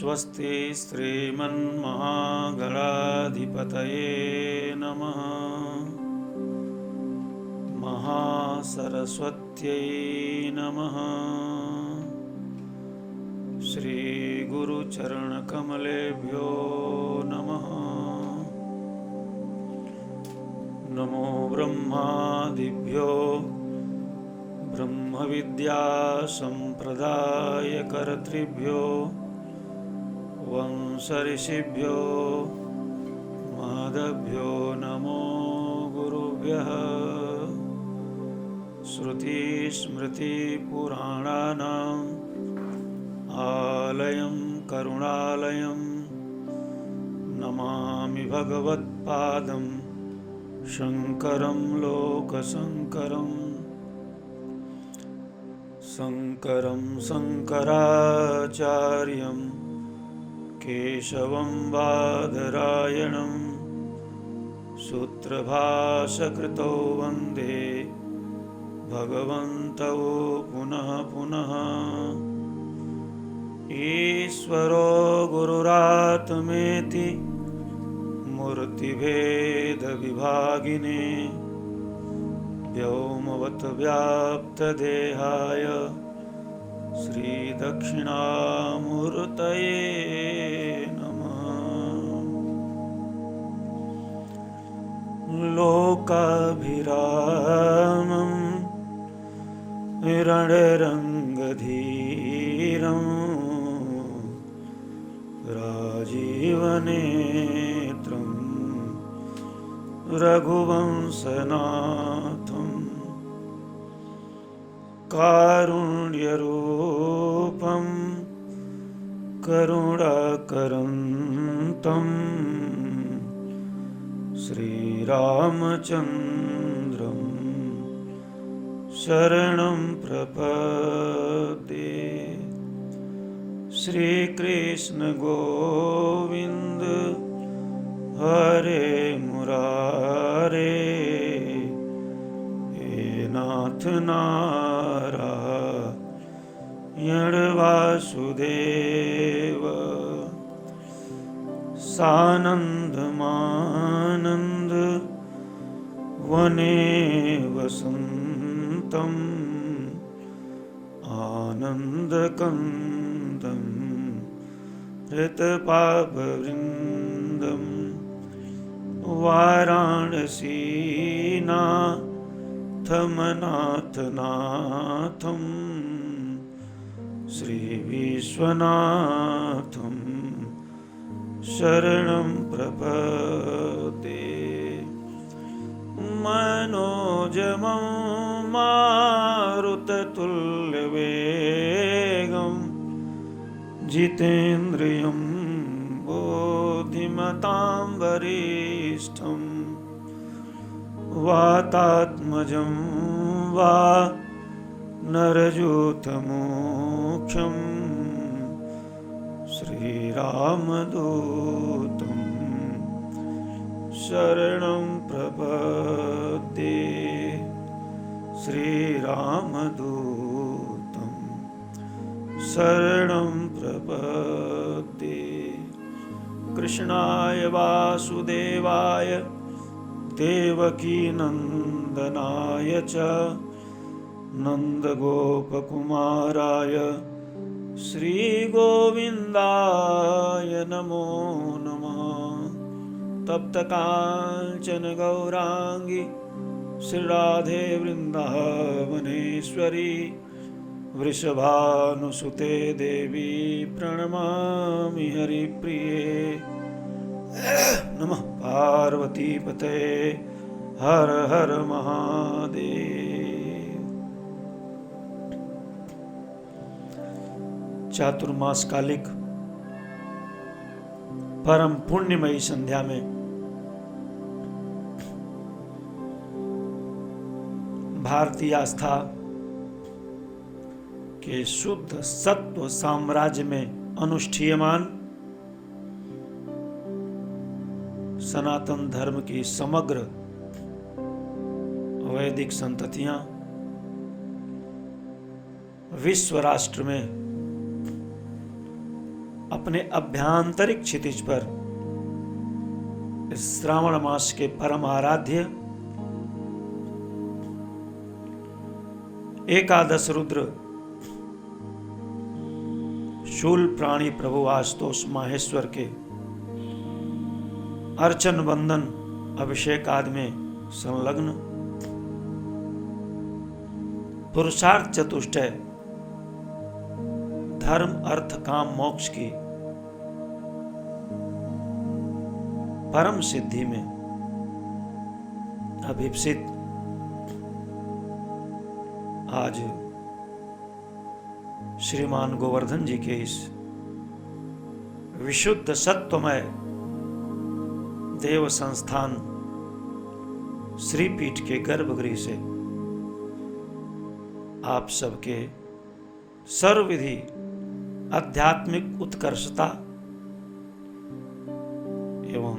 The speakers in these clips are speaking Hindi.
स्वस्ति श्रीमन्महागणाधिपतये नमः। महासरस्वत्यै नमः। श्रीगुरुचरणकमलेभ्यो नमः। नमो ब्रह्मादिभ्यो ब्रह्मविद्यासम्प्रदायकर्तृभ्यो वंशऋषिभ्यो महद्भ्यो नमो गुरुभ्यः। श्रुतिस्मृतिपुराणानाम् आलयं करुणालयं नमामि भगवत्पादं शङ्करं लोकशङ्करम्। शङ्करं शङ्कराचार्यं केशवं बादरायणं सूत्रभाष्यकृतौ वन्दे भगवन्तौ पुनः पुनः। ईश्वरो गुरुरात्मेति मूर्तिभेदविभागिने व्योमवद्व्याप्तदेहाय श्रीदक्षिणामूर्तये नमः। लोकाभिरामं रणरङ्गधीरं राजीवनेत्रं रघुवंशनाथं कारुण्यरूपं करुणाकरन्तं श्रीरामचन्द्रं शरणं प्रपद्ये। श्रीकृष्ण गोविन्द हरे मुरारे, हे नाथ नारायण वासुदेव। सानन्दमानन्द वने वसन्तं आनन्दकन्दं हृतपापवृन्दं वाराणसीनाथमनाथनाथं श्रीविश्वनाथं शरणं प्रपद्ये। मनोजमं मारुततुल्यवेगं जितेन्द्रियं बुद्धिमतां वरिष्ठं वातात्मजं वा नरयूथमुख्यं श्रीरामदूतं शरणं प्रपद्ये। श्रीरामदूतं शरणं प्रपद्ये। कृष्णाय वासुदेवाय देवकीनन्दनाय च नन्दगोपकुमाराय श्रीगोविन्दाय नमो नमः। तप्तकाञ्चन गौराङ्गी श्रीराधे वृन्दावनेश्वरी वृषभानुसुते देवी प्रणमामि हरिप्रिये। नमः पार्वतीपतये हर हर महादेव। चातुर्मास कालिक परम पुण्यमयी संध्या में भारतीय आस्था के शुद्ध सत्व साम्राज्य में अनुष्ठीयमान सनातन धर्म की समग्र वैदिक संततियां विश्व राष्ट्र में अपने अभ्यांतरिक क्षितिज पर इस श्रावण मास के परम आराध्य एकादश रुद्र शूल प्राणी प्रभु आशुतोष माहेश्वर के अर्चन वंदन अभिषेक आदि में संलग्न पुरुषार्थ चतुष्टय धर्म अर्थ काम मोक्ष की परम सिद्धि में अभिप्सित आज श्रीमान गोवर्धन जी के इस विशुद्ध सत्वमय देव संस्थान श्रीपीठ के गर्भगृह से आप सबके सर्वविधि आध्यात्मिक उत्कर्षता एवं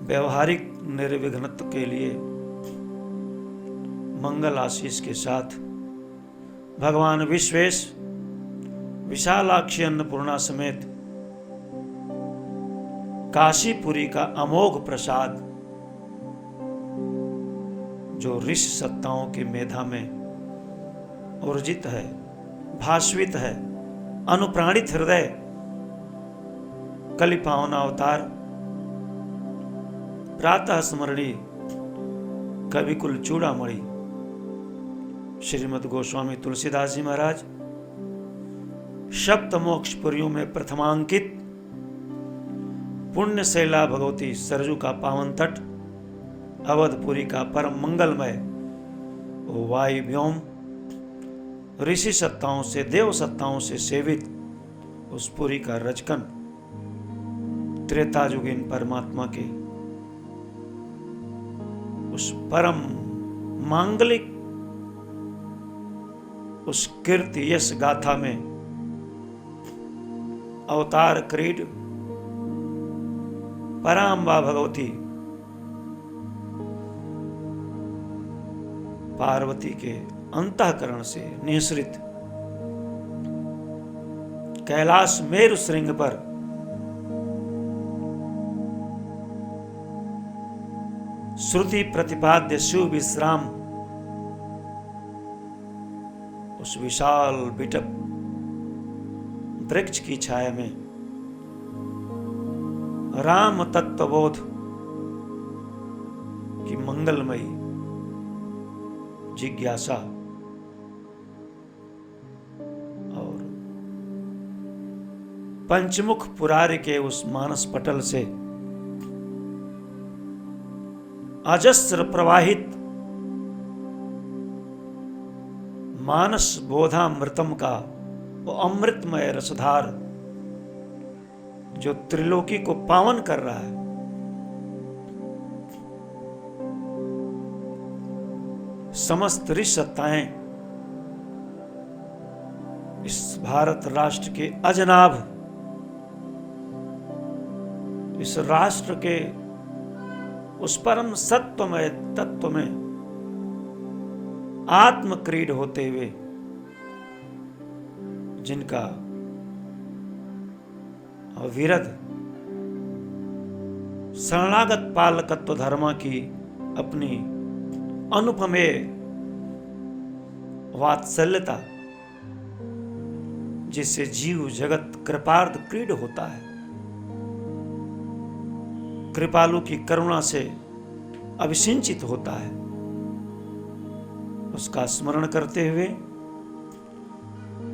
व्यवहारिक निर्विघ्नता के लिए मंगल आशीष के साथ भगवान विश्वेश विशालाक्षी अन्नपूर्णा समेत काशीपुरी का अमोघ प्रसाद जो ऋषि सत्ताओं की मेधा में ऊर्जित है, भास्वित है, अनुप्राणित हृदय कलि पावन अवतार प्रातः स्मरणीय कविकुल चूड़ामणि श्रीमद् गोस्वामी तुलसीदास जी महाराज सप्त मोक्ष पुरियों में प्रथमांकित पुण्य शैला भगवती सरजू का पावन तट अवधपुरी का परम मंगलमय वायु व्योम ऋषि सत्ताओं से देव सत्ताओं से सेवित उस पुरी का रचकन त्रेतायुगीन परमात्मा के उस परम मांगलिक उस कीर्ति यश गाथा में अवतार क्रीड पराम्बा भगवती पार्वती के अंतःकरण से निःसृत कैलाश मेरु श्रृंग पर श्रुति प्रतिपाद्य शिव विश्राम उस विशाल बिटप वृक्ष की छाया में राम तत्वबोध की मंगलमयी जिज्ञासा और पंचमुख पुरारी के उस मानस पटल से अजस्र प्रवाहित मानस बोधामृतम का वो अमृतमय रसधार जो त्रिलोकी को पावन कर रहा है, समस्त ऋषि सत्ताएं इस भारत राष्ट्र के अजनाभ इस राष्ट्र के उस परम सत्वमय तत्व में आत्मक्रीड होते हुए जिनका अविरध शरणागत पालकत्व धर्म की अपनी अनुपमेय वात्सल्यता जिससे जीव जगत कृपार्थ क्रीड होता है, कृपालु की करुणा से अभिसिंचित होता है, उसका स्मरण करते हुए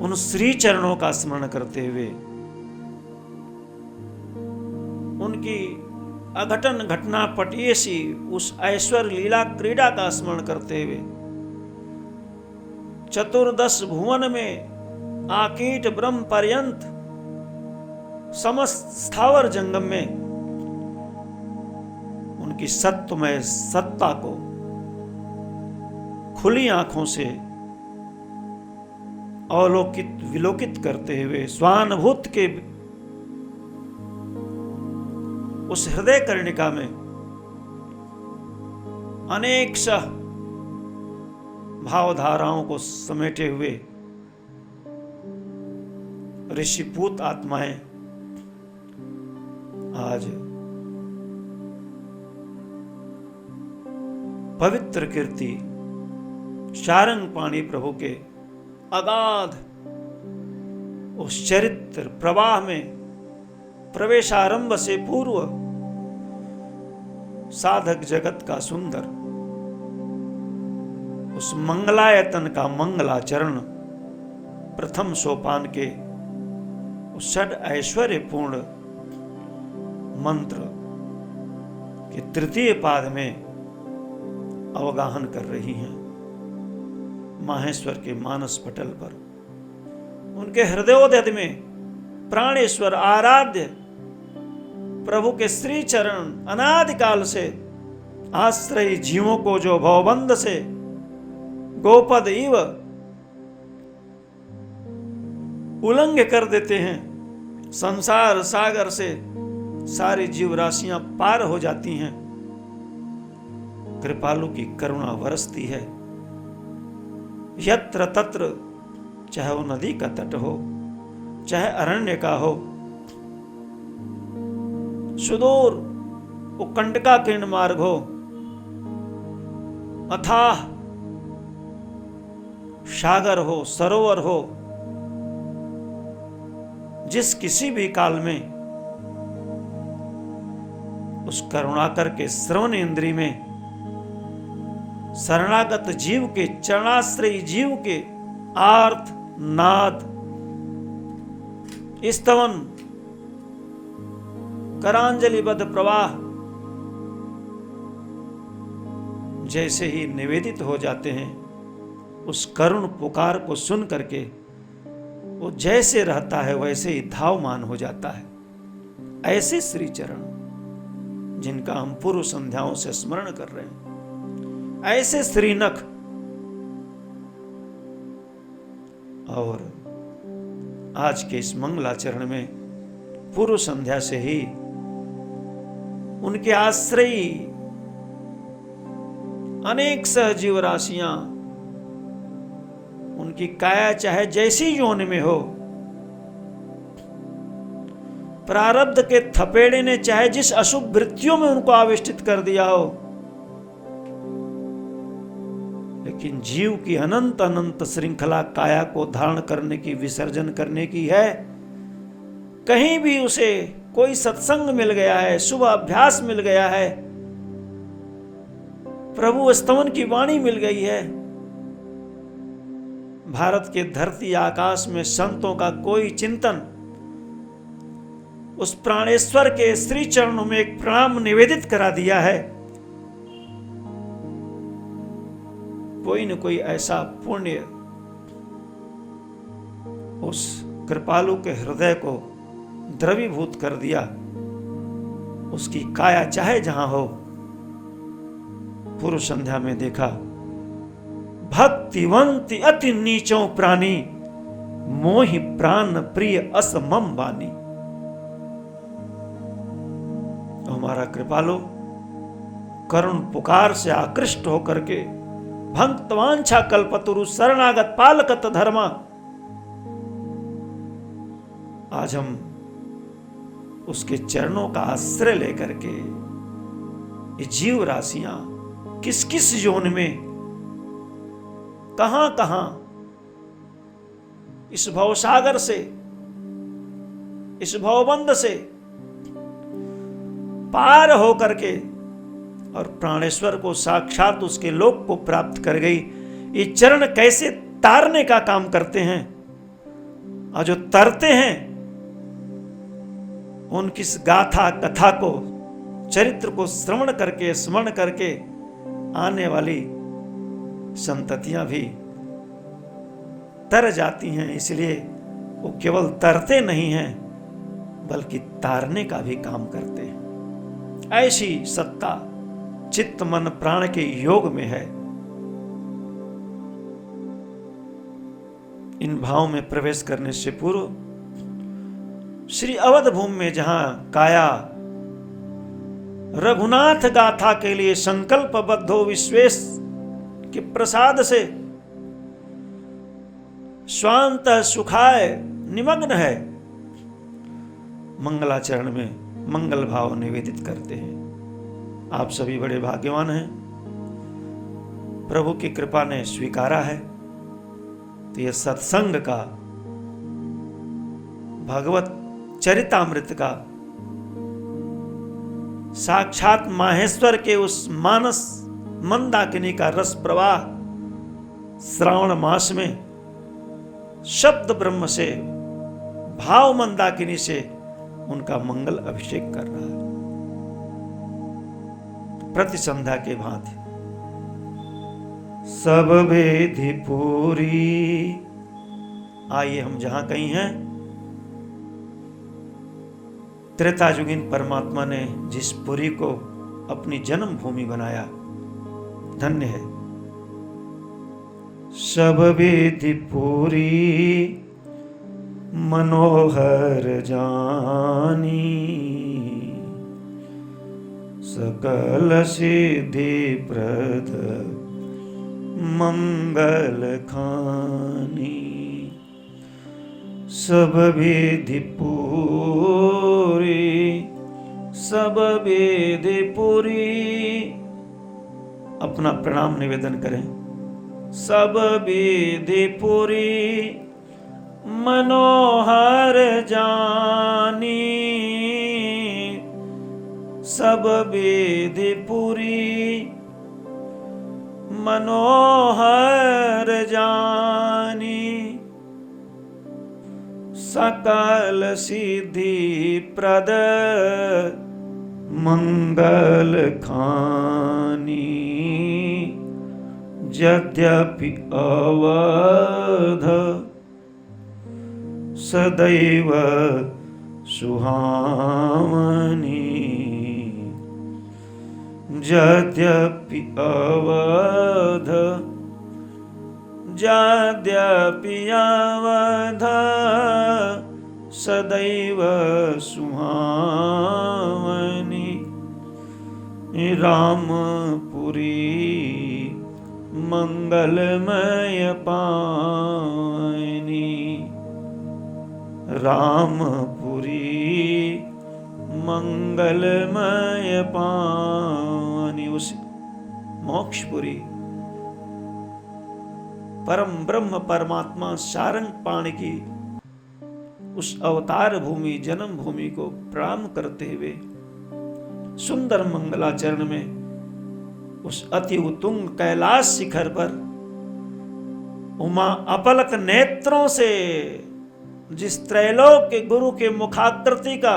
उन श्री चरणों का स्मरण करते हुए उनकी अघटन घटना पटियसी उस ऐश्वर्य लीला क्रीड़ा का स्मरण करते हुए चतुर्दश भुवन में आकीट ब्रह्म पर्यंत समस्त स्थावर जंगम में उनकी सत्वमय सत्ता को खुली आंखों से अवलोकित विलोकित करते हुए स्वानुभूत के उस हृदय कर्णिका में अनेक सह भावधाराओं को समेटे हुए ऋषिपूत आत्माएं आज पवित्र कीर्ति शारंग पाणी प्रभु के अगाध उस चरित्र प्रवाह में प्रवेशारंभ से पूर्व साधक जगत का सुंदर उस मंगलायतन का मंगलाचरण प्रथम सोपान के उस षड ऐश्वर्य पूर्ण मंत्र के तृतीय पाद में अवगाहन कर रही हैं। माहेश्वर के मानस पटल पर उनके हृदयोदय में प्राणेश्वर आराध्य प्रभु के श्री चरण अनादिकाल से आश्रयी जीवों को जो भवबंध से गोपद इव उल्लंघ कर देते हैं, संसार सागर से सारी जीव राशियां पार हो जाती हैं। कृपालु की करुणा बरसती है यत्र तत्र, चाहे वो नदी का तट हो, चाहे अरण्य का हो, सुदूर वो कंटकाकीर्ण मार्ग हो, अथाह सागर हो, सरोवर हो, जिस किसी भी काल में उस करुणाकर के श्रवण इंद्री में शरणागत जीव के, चरणाश्रयी जीव के आर्त नाद स्तवन करांजलिबद्ध प्रवाह जैसे ही निवेदित हो जाते हैं, उस करुण पुकार को सुन करके वो जैसे रहता है वैसे ही धावमान हो जाता है। ऐसे श्री चरण जिनका हम पूर्व संध्याओं से स्मरण कर रहे हैं, ऐसे श्रीनख और आज के इस मंगलाचरण में पूर्व संध्या से ही उनके आश्रयी अनेक सहजीव राशियां, उनकी काया चाहे जैसी यौन में हो, प्रारब्ध के थपेड़े ने चाहे जिस अशुभ वृत्तियों में उनको आविष्टित कर दिया हो, लेकिन जीव की अनंत अनंत श्रृंखला काया को धारण करने की, विसर्जन करने की है। कहीं भी उसे कोई सत्संग मिल गया है, शुभ अभ्यास मिल गया है, प्रभु स्तवन की वाणी मिल गई है, भारत के धरती आकाश में संतों का कोई चिंतन, उस प्राणेश्वर के श्री चरणों में एक प्रणाम निवेदित करा दिया है, कोई न कोई ऐसा पुण्य उस कृपालु के हृदय को द्रवीभूत कर दिया, उसकी काया चाहे जहां हो। पूर्व संध्या में देखा, भक्तिवंती अति नीचों प्राणी, मोहि प्राण प्रिय असमम बानी। हमारा कृपालु करुण पुकार से आकृष्ट होकर के भक्तवांछा कल्पतरु शरणागत पालकत धर्मा, आज हम उसके चरणों का आश्रय लेकर के ये जीव राशियां किस किस योन में, कहां कहां इस भवसागर से, इस भवबंध से पार होकर के और प्राणेश्वर को साक्षात उसके लोक को प्राप्त कर गई। ये चरण कैसे तारने का काम करते हैं, और जो तरते हैं उनकी इस गाथा कथा को, चरित्र को श्रवण करके, स्मरण करके आने वाली संततियां भी तर जाती हैं। इसलिए वो केवल तरते नहीं हैं बल्कि तारने का भी काम करते हैं। ऐसी सत्ता चित्त मन प्राण के योग में है। इन भाव में प्रवेश करने से पूर्व श्री अवध भूमि में जहां काया रघुनाथ गाथा के लिए संकल्पबद्ध हो, विश्वेश के प्रसाद से स्वांत सुखाय निमग्न है, मंगलाचरण में मंगल भाव निवेदित करते हैं। आप सभी बड़े भाग्यवान हैं, प्रभु की कृपा ने स्वीकारा है। तो यह सत्संग का, भगवत चरितामृत का, साक्षात माहेश्वर के उस मानस मंदाकिनी का रस प्रवाह श्रावण मास में शब्द ब्रह्म से, भाव मंदाकिनी से उनका मंगल अभिषेक कर रहा है। प्रति संध्या के भांति सब वेधि पूरी। आइए हम जहां कहीं हैं, त्रेतायुगीन परमात्मा ने जिस पुरी को अपनी जन्म भूमि बनाया, धन्य है। सब वेधि पूरी मनोहर जानी, सकल सिद्धि प्रद मंगल खानी। सब विधि पूरी, सब विधि पूरी। अपना प्रणाम निवेदन करें। सब विधि पूरी मनोहर जानी, सब विधि पूरी मनोहर जानी। सकल सिद्धि प्रद मंगल खानी। यद्यपि अवध सदैव सुहावनी, यद्यपि अवध, यद्यपि अवध सदैव सुहावनी। रामपुरी मंगलमय पानी, रामपुरी मंगलमय पानी। उस मोक्षपुरी परम ब्रह्म परमात्मा सारंग पाणी की उस अवतार भूमि, जन्म भूमि को प्रणाम करते हुए सुंदर मंगलाचरण में उस अति उत्तुंग कैलाश शिखर पर उमा अपलक नेत्रों से जिस त्रैलोक के गुरु के मुखाकृति का,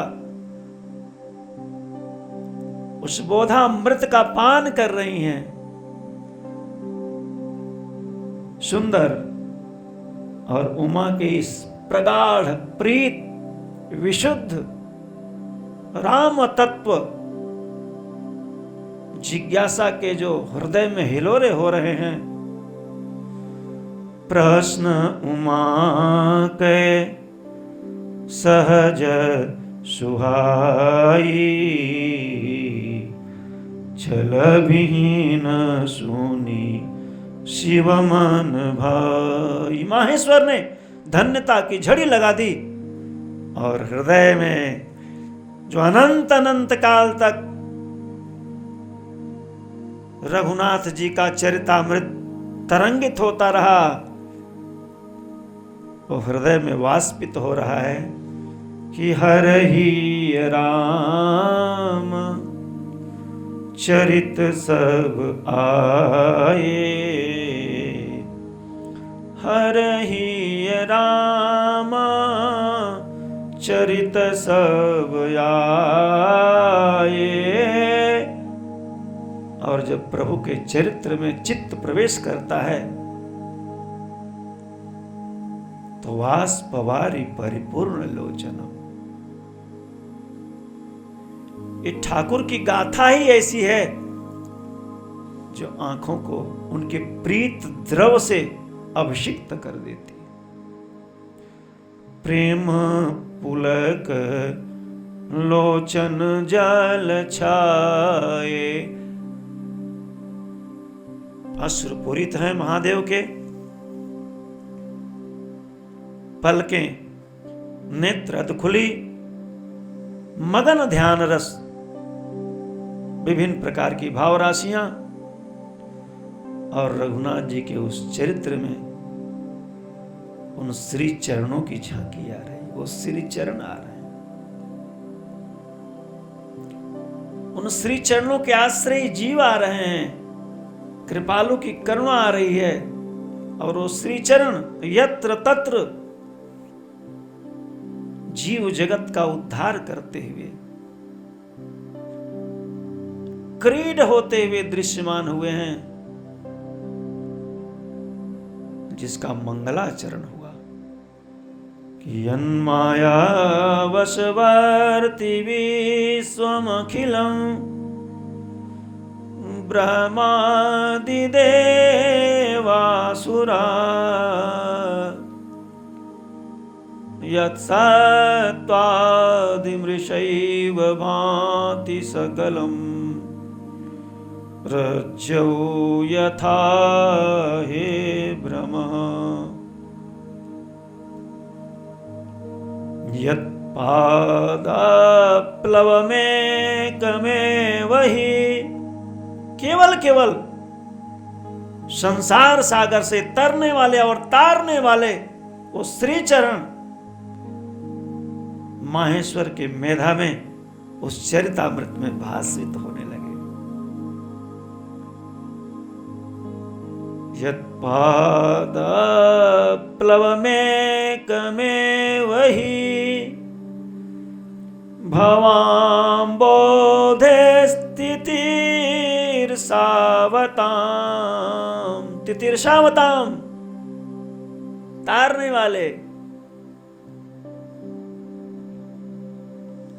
उस बोधामृत का पान कर रही हैं। सुंदर और उमा के इस प्रगाढ़ प्रीत विशुद्ध राम तत्व जिज्ञासा के जो हृदय में हिलोरे हो रहे हैं। प्रश्न उमा के सहज सुहाई, छल विहीन सुनी शिव मन भाई। माहेश्वर ने धन्यता की झड़ी लगा दी और हृदय में जो अनंत अनंत काल तक रघुनाथ जी का चरितामृत तरंगित होता रहा, वो हृदय में वाष्पित हो रहा है कि हर ही राम चरित सब आए, हर ही राम चरित सब आए। और जब प्रभु के चरित्र में चित्त प्रवेश करता है तो वाष्पवारी परिपूर्ण लोचनम। ये ठाकुर की गाथा ही ऐसी है जो आंखों को उनके प्रीत द्रव से अभिषिक्त कर देती। प्रेम पुलक लोचन जल छाए। अश्रुपूरित हैं महादेव के पलकें नेत्र अध खुली, मगन ध्यान रस, विभिन्न प्रकार की भाव राशियां, और रघुनाथ जी के उस चरित्र में उन श्री चरणों की झांकी आ रही, वो श्री चरण आ रहे हैं, उन श्री चरणों के आश्रय जीव आ रहे हैं, कृपालु की करुणा आ रही है, और वो श्री चरण यत्र तत्र जीव जगत का उद्धार करते हुए, क्रीड होते हुए दृश्यमान हुए हैं, जिसका मंगलाचरण हुआ कि यन्माया वशवर्ति विश्वमखिलम् ब्रह्मादि देवासुरा यत्सत्त्वादिमृषैव भाति सकलम् रज्जौ यथा हे भ्रमः यत्पादप्लवमेकमेव हि। केवल केवल संसार सागर से तरने वाले और तारने वाले वो श्री चरण माहेश्वर के मेधा में, उस चरितामृत में भाषित होने लगे। यत्पादप्लवमेकमेव हि भवाम्बोधे तितिर्षावताम, तारने वाले।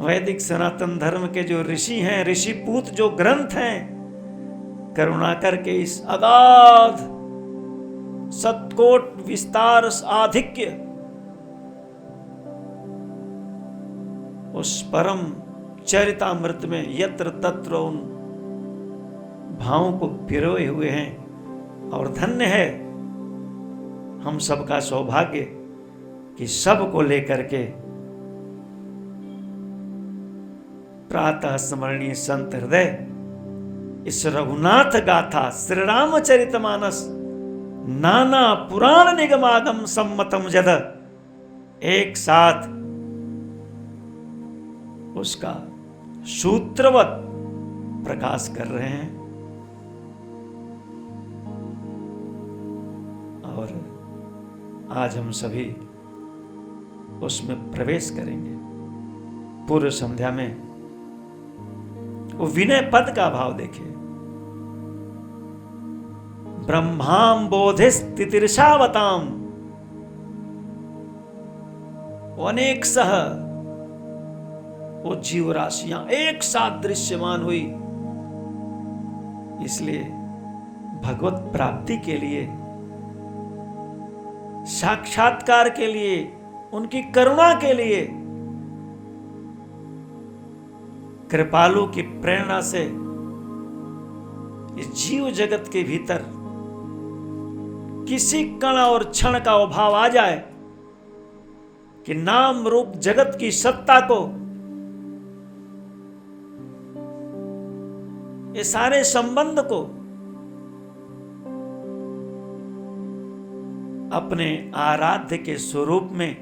वैदिक सनातन धर्म के जो ऋषि हैं, ऋषिपूत जो ग्रंथ हैं, करुणाकर के इस अगाध सतकोट विस्तार आधिक्य, उस परम चरितामृत में यत्र तत्र उन भावों को पिरोए हुए हैं। और धन्य है हम सबका सौभाग्य कि सबको लेकर के प्रातः स्मरणीय संत हृदय इस रघुनाथ गाथा श्री रामचरितमानस नाना पुराण निगमागम सम्मतम जद एक साथ उसका सूत्रवत प्रकाश कर रहे हैं। और आज हम सभी उसमें प्रवेश करेंगे। पूर्व संध्या में वो विनय पद का भाव देखे, ब्रह्माम बोधिस्तितिर्षावताम, अनेक सह वो जीव राशियां एक साथ दृश्यमान हुई। इसलिए भगवत प्राप्ति के लिए, साक्षात्कार के लिए, उनकी करुणा के लिए, कृपालु की प्रेरणा से इस जीव जगत के भीतर किसी कण और क्षण का अभाव आ जाए कि नाम रूप जगत की सत्ता को, ये सारे संबंध को अपने आराध्य के स्वरूप में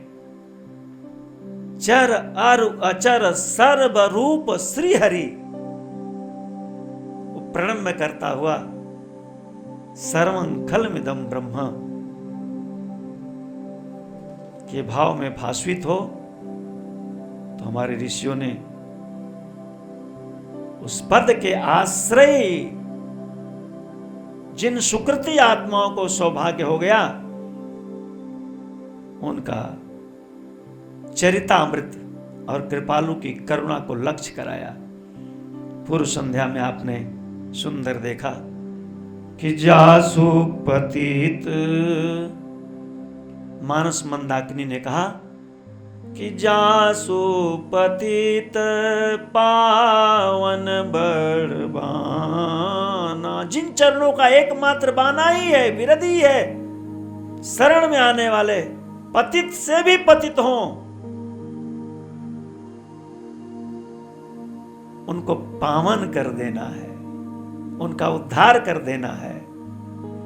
चर अरु अचर सर्वरूप श्री हरि प्रणम्य करता हुआ सर्वं खलमिदं ब्रह्म के भाव में भाषित हो, तो हमारे ऋषियों ने उस पद के आश्रय जिन सुकृति आत्माओं को सौभाग्य हो गया, उनका चरितामृत और कृपालु की करुणा को लक्ष्य कराया। पूर्व संध्या में आपने सुंदर देखा कि जासु पतित, मानस मंदाकिनी ने कहा कि जासु पतित पावन बड़बाना, जिन चरणों का एकमात्र बाना ही है, विरधि है, शरण में आने वाले पतित से भी पतित हों, उनको पावन कर देना है, उनका उद्धार कर देना है।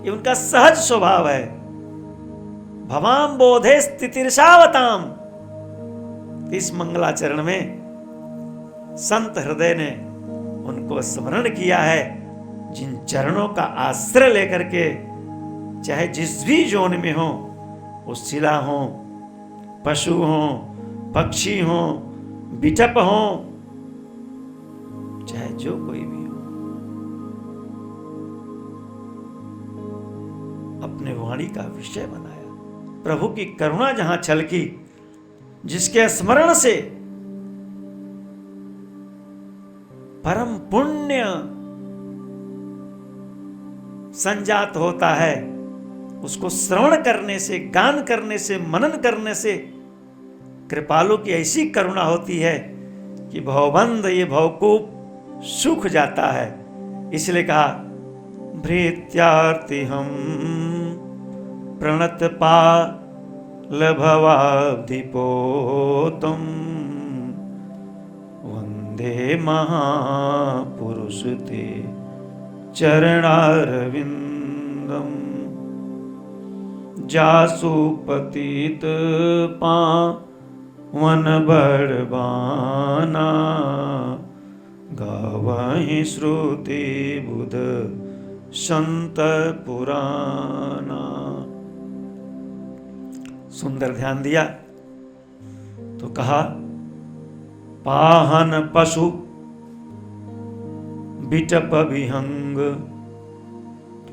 ये उनका सहज स्वभाव है। भवाम बोधे स्थितिर्षावताम। इस मंगलाचरण में संत हृदय ने उनको स्मरण किया है, जिन चरणों का आश्रय लेकर के चाहे जिस भी जोन में हो, वो शिला हो, पशु हो, पक्षी हो, बिटप हो, चाहे जो कोई भी हो, अपने वाणी का विषय बनाया। प्रभु की करुणा जहां छलकी, जिसके स्मरण से परम पुण्य संजात होता है, उसको श्रवण करने से, गान करने से, मनन करने से कृपालु की ऐसी करुणा होती है कि भवबंध, ये भवकूप सूख जाता है। इसलिए कहा भृत्यार्ति हम प्रणत पाल भवाब्धिपोतम वंदे महापुरुष ते चरणारविंदम जासु पतित पावन बड़बाना गावहि श्रुति बुध संत पुराना। सुंदर ध्यान दिया तो कहा पाहन पशु बिटप विहंग।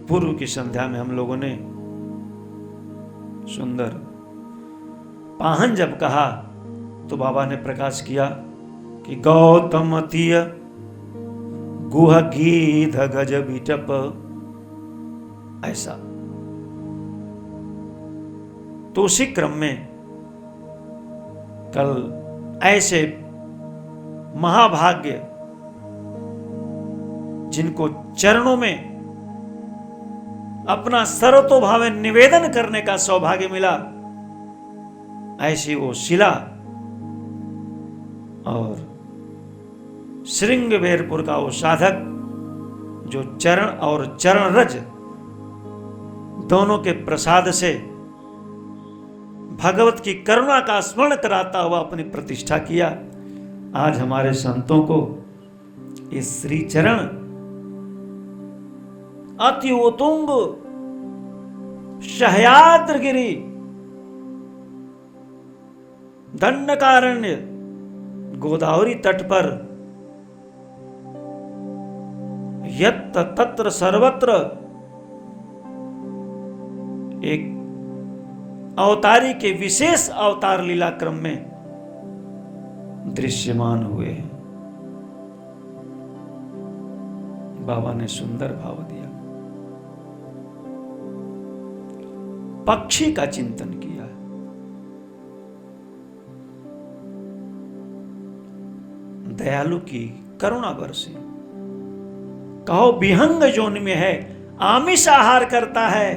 पूर्व की संध्या में हम लोगों ने सुंदर पाहन जब कहा तो बाबा ने प्रकाश किया कि गौतम तीय गुह गीध गज बिटप, ऐसा। तो उसी क्रम में कल ऐसे महाभाग्य जिनको चरणों में अपना सर्वतोभावे निवेदन करने का सौभाग्य मिला, ऐसी वो शिला और श्रृंगबेरपुर का वो साधक जो चरण और चरण रज दोनों के प्रसाद से भगवत की करुणा का स्मरण कराता हुआ अपनी प्रतिष्ठा किया। आज हमारे संतों को इस श्री चरण अति उत्तुंग सह्याद्रगिरि दंडकारण्य गोदावरी तट पर यत्र तत्र सर्वत्र एक अवतारी के विशेष अवतार लीला क्रम में दृश्यमान हुए हैं। बाबा ने सुंदर भाव दिया, पक्षी का चिंतन किया, दयालु की करुणा बरसी। कहो विहंग जोन में है, आमिष आहार करता है,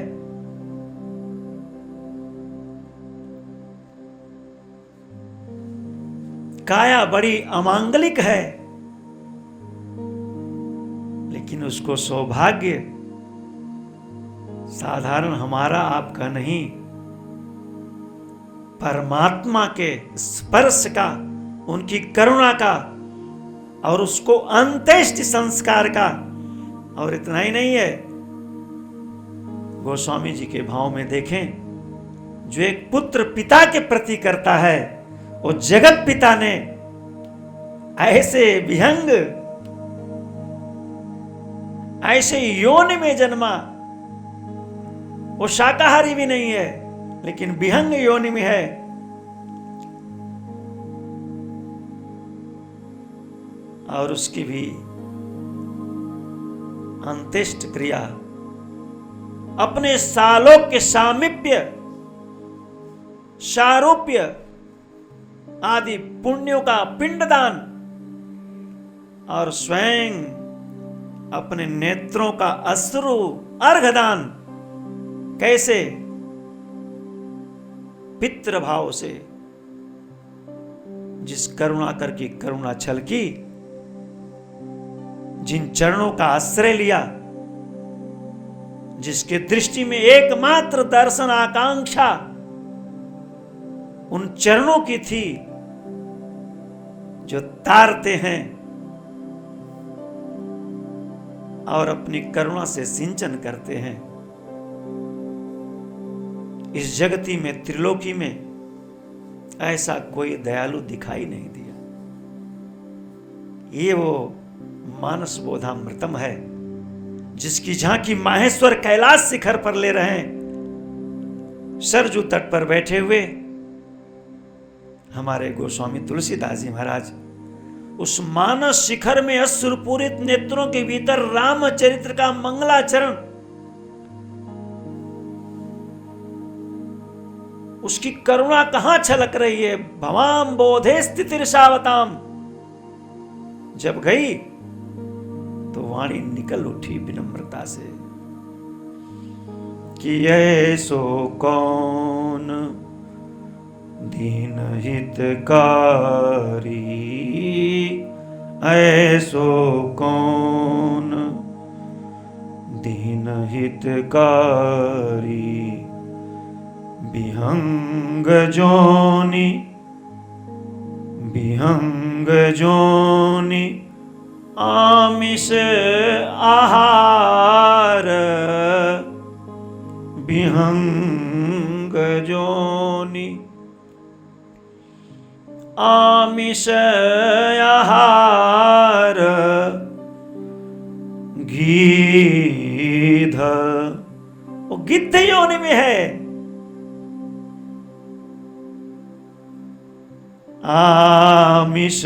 काया बड़ी अमांगलिक है, लेकिन उसको सौभाग्य साधारण हमारा आपका नहीं, परमात्मा के स्पर्श का, उनकी करुणा का और उसको अंत्येष्टि संस्कार का। और इतना ही नहीं है, गोस्वामी जी के भाव में देखें, जो एक पुत्र पिता के प्रति करता है, वो जगत पिता ने ऐसे विहंग, ऐसे योनि में जन्मा। वो शाकाहारी भी नहीं है, लेकिन विहंग योनि में है। और उसकी भी अंत्येष्ट क्रिया अपने सालों के सामीप्य, सारूप्य आदि पुण्यों का पिंडदान और स्वयं अपने नेत्रों का अश्रु अर्घदान, कैसे? पितृभाव से। जिस करुणाकर की करुणा छलकी, जिन चरणों का आश्रय लिया, जिसके दृष्टि में एकमात्र दर्शन आकांक्षा उन चरणों की थी जो तारते हैं और अपनी करुणा से सिंचन करते हैं। इस जगती में, त्रिलोकी में ऐसा कोई दयालु दिखाई नहीं दिया। ये वो मानस बोधामृतम है जिसकी झांकी माहेश्वर कैलाश शिखर पर ले रहे हैं। सरजू तट पर बैठे हुए हमारे गोस्वामी तुलसीदास जी महाराज उस मानस शिखर में अश्रुपूरित नेत्रों के भीतर रामचरित्र का मंगलाचरण, उसकी करुणा कहां छलक रही है। भवाम बोधे स्थितिर्षावताम जब गई तो वाणी निकल उठी विनम्रता से कि ऐसो कौन दीन हितकारी, ऐसो कौन दीन हितकारी, विहंग जोनि, विहंग जोनि आमिष आहार, विहंग जोनि आमिष आहार, गीध, वो गिद्ध योनि में है। आमिष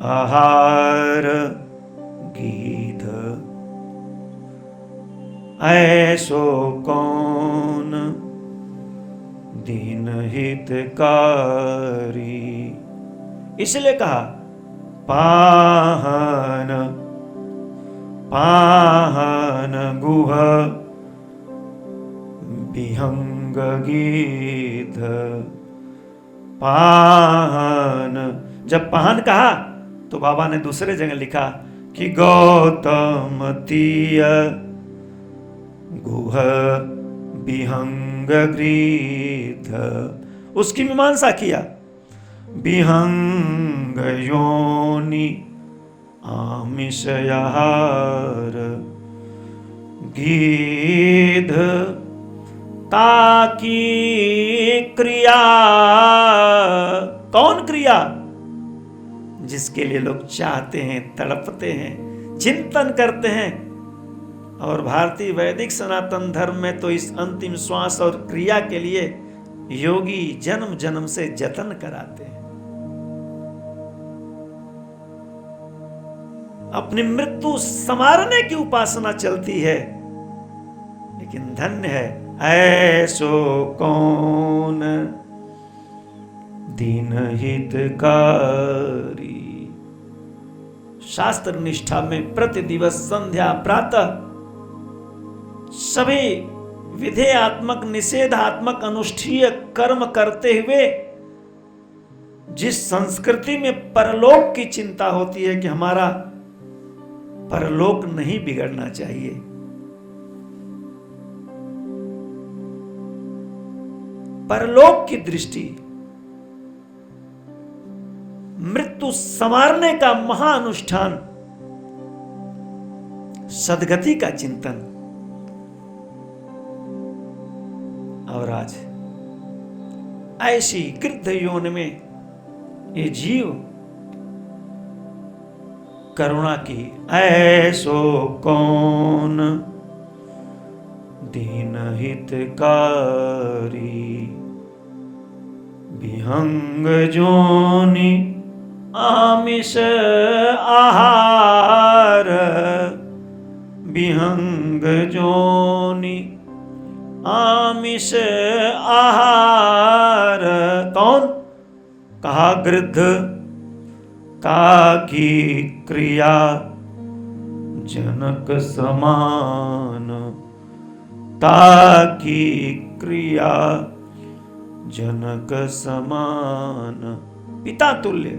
आहार गीध, ऐसो कौन दीन हितकारी। इसलिए कहा पाहन, पाहन गुह विहंग गीध, पाहन। जब पाहन कहा तो बाबा ने दूसरे जगह लिखा कि गौतम तीय गुह विहंग गीध, उसकी मीमांसा किया। विहंग योनि आमिष आहार, गीध ताकी क्रिया। कौन क्रिया? जिसके लिए लोग चाहते हैं, तड़पते हैं, चिंतन करते हैं। और भारतीय वैदिक सनातन धर्म में तो इस अंतिम श्वास और क्रिया के लिए योगी जन्म जन्म से जतन कराते हैं। अपनी मृत्यु संवारने की उपासना चलती है। लेकिन धन्य है ऐसो कौन दीन हितकारी। शास्त्र निष्ठा में प्रति दिवस संध्या प्रातः सभी विधेयात्मक निषेधात्मक अनुष्ठीय कर्म करते हुए जिस संस्कृति में परलोक की चिंता होती है कि हमारा परलोक नहीं बिगड़ना चाहिए, परलोक की दृष्टि, मृत्यु संवारने का महाअनुष्ठान, सदगति का चिंतन। और आज ऐसी गृद्ध योनि में ये जीव करुणा की ऐसो कौन दीन हितकारी, विहंग जोनि आमिष आहार, विहंग जोनि आमिष आहार। कौन? कहा गृद्ध ताकी क्रिया जनक समान, ताकी क्रिया जनक समान। पिता तुल्य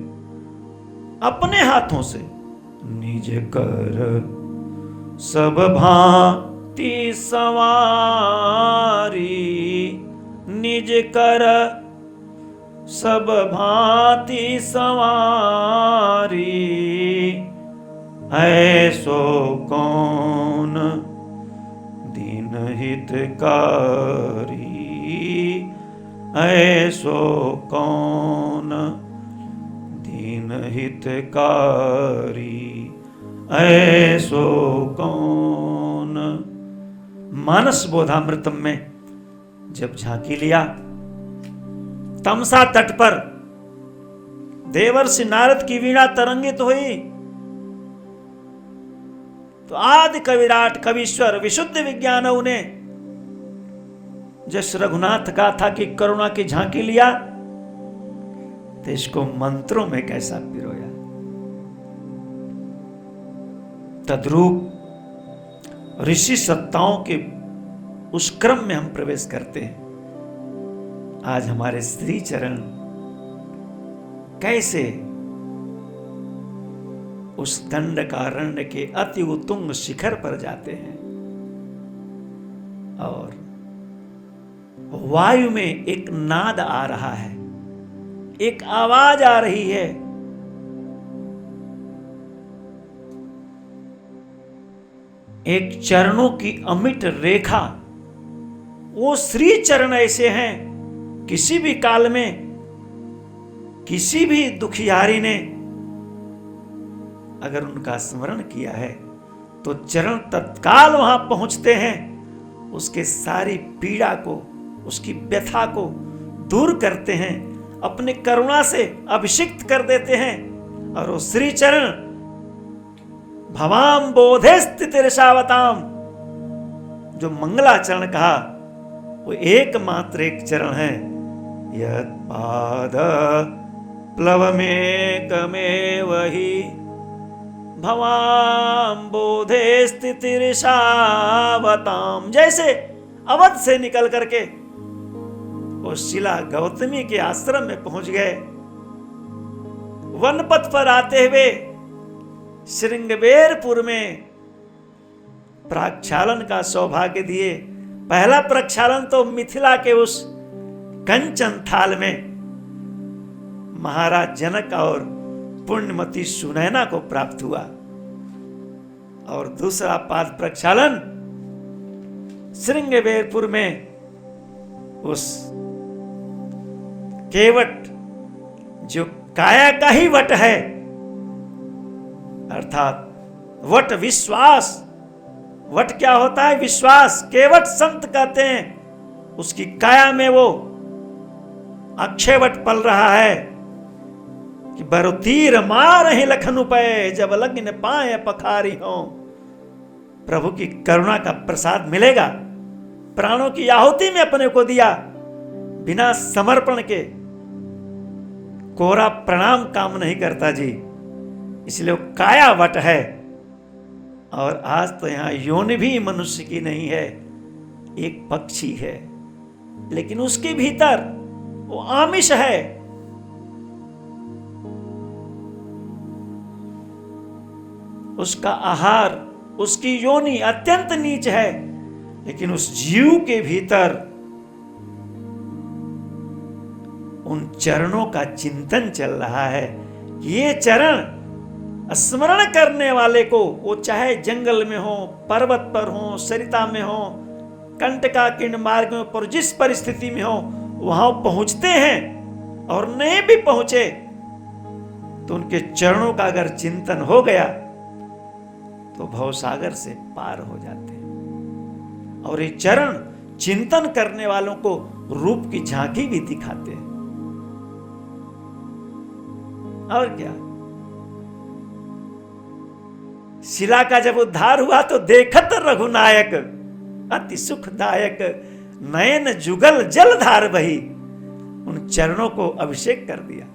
अपने हाथों से निज कर सब भांति सवारी, निज कर सब भांति सवारी, ऐसो कौन दीन हितकारी, ऐसो कौन दीन हितकारी, ऐसो कौन। मानस बोधामृतम में जब झांकी लिया, तमसा तट पर देवर्षि नारद की वीणा तरंगित हुई, तो आदि कविराट कवीश्वर विशुद्ध विज्ञान ने जस रघुनाथ गाथा की करुणा की झांकी लिया, तो इसको मंत्रों में कैसा पिरोया। तद्रूप ऋषि सत्ताओं के उस क्रम में हम प्रवेश करते हैं। आज हमारे श्री चरण कैसे उस दंडकारण्य के अति उत्तुंग शिखर पर जाते हैं, और वायु में एक नाद आ रहा है, एक आवाज आ रही है, एक चरणों की अमिट रेखा। वो श्री चरण ऐसे हैं, किसी भी काल में किसी भी दुखियारी ने अगर उनका स्मरण किया है तो चरण तत्काल वहां पहुंचते हैं, उसके सारी पीड़ा को, उसकी व्यथा को दूर करते हैं, अपने करुणा से अभिषिक्त कर देते हैं। और वो श्री चरण भवाम बोधे स्थितिरसावताम, जो मंगलाचरण कहा, वो एकमात्र एक चरण है। यत् पाद प्लवमेकमेव हि भवाम बोधे स्थितिरसावताम। जैसे अवध से निकल करके वो शिला गौतमी के आश्रम में पहुंच गए, वनपथ पर आते हुए श्रृंगबेरपुर में प्रक्षालन का सौभाग्य दिए। पहला प्रक्षालन तो मिथिला के उस कंचन थाल में महाराज जनक और पुण्यमती सुनैना को प्राप्त हुआ, और दूसरा पाद प्रक्षालन श्रृंगबेरपुर में उस केवट, जो काया का ही वट है, अर्थात वट विश्वास। वट क्या होता है? विश्वास। केवट संत कहते हैं, उसकी काया में वो अक्षय वट पल रहा है कि बरुतीर मार ही लखन उपय, जब लग्न पाए पखारी हो। प्रभु की करुणा का प्रसाद मिलेगा। प्राणों की आहुति में अपने को दिया, बिना समर्पण के कोरा प्रणाम काम नहीं करता जी, इसलिए वो काया वट है। और आज तो यहां योनि भी मनुष्य की नहीं है, एक पक्षी है, लेकिन उसके भीतर वो आमिष है। उसका आहार, उसकी योनि अत्यंत नीच है, लेकिन उस जीव के भीतर उन चरणों का चिंतन चल रहा है। ये चरण स्मरण करने वाले को, वो चाहे जंगल में हो, पर्वत पर हो, सरिता में हो, कंटका किंड मार्ग पर जिस परिस्थिति में हो, वहां पहुंचते हैं। और नहीं भी पहुंचे तो उनके चरणों का अगर चिंतन हो गया तो भवसागर से पार हो जाते हैं। और ये चरण चिंतन करने वालों को रूप की झांकी भी दिखाते हैं। और क्या, शिला का जब उद्धार हुआ तो देखत रघुनायक अति सुखदायक, नयन जुगल जलधार बही। उन चरणों को अभिषेक कर दिया।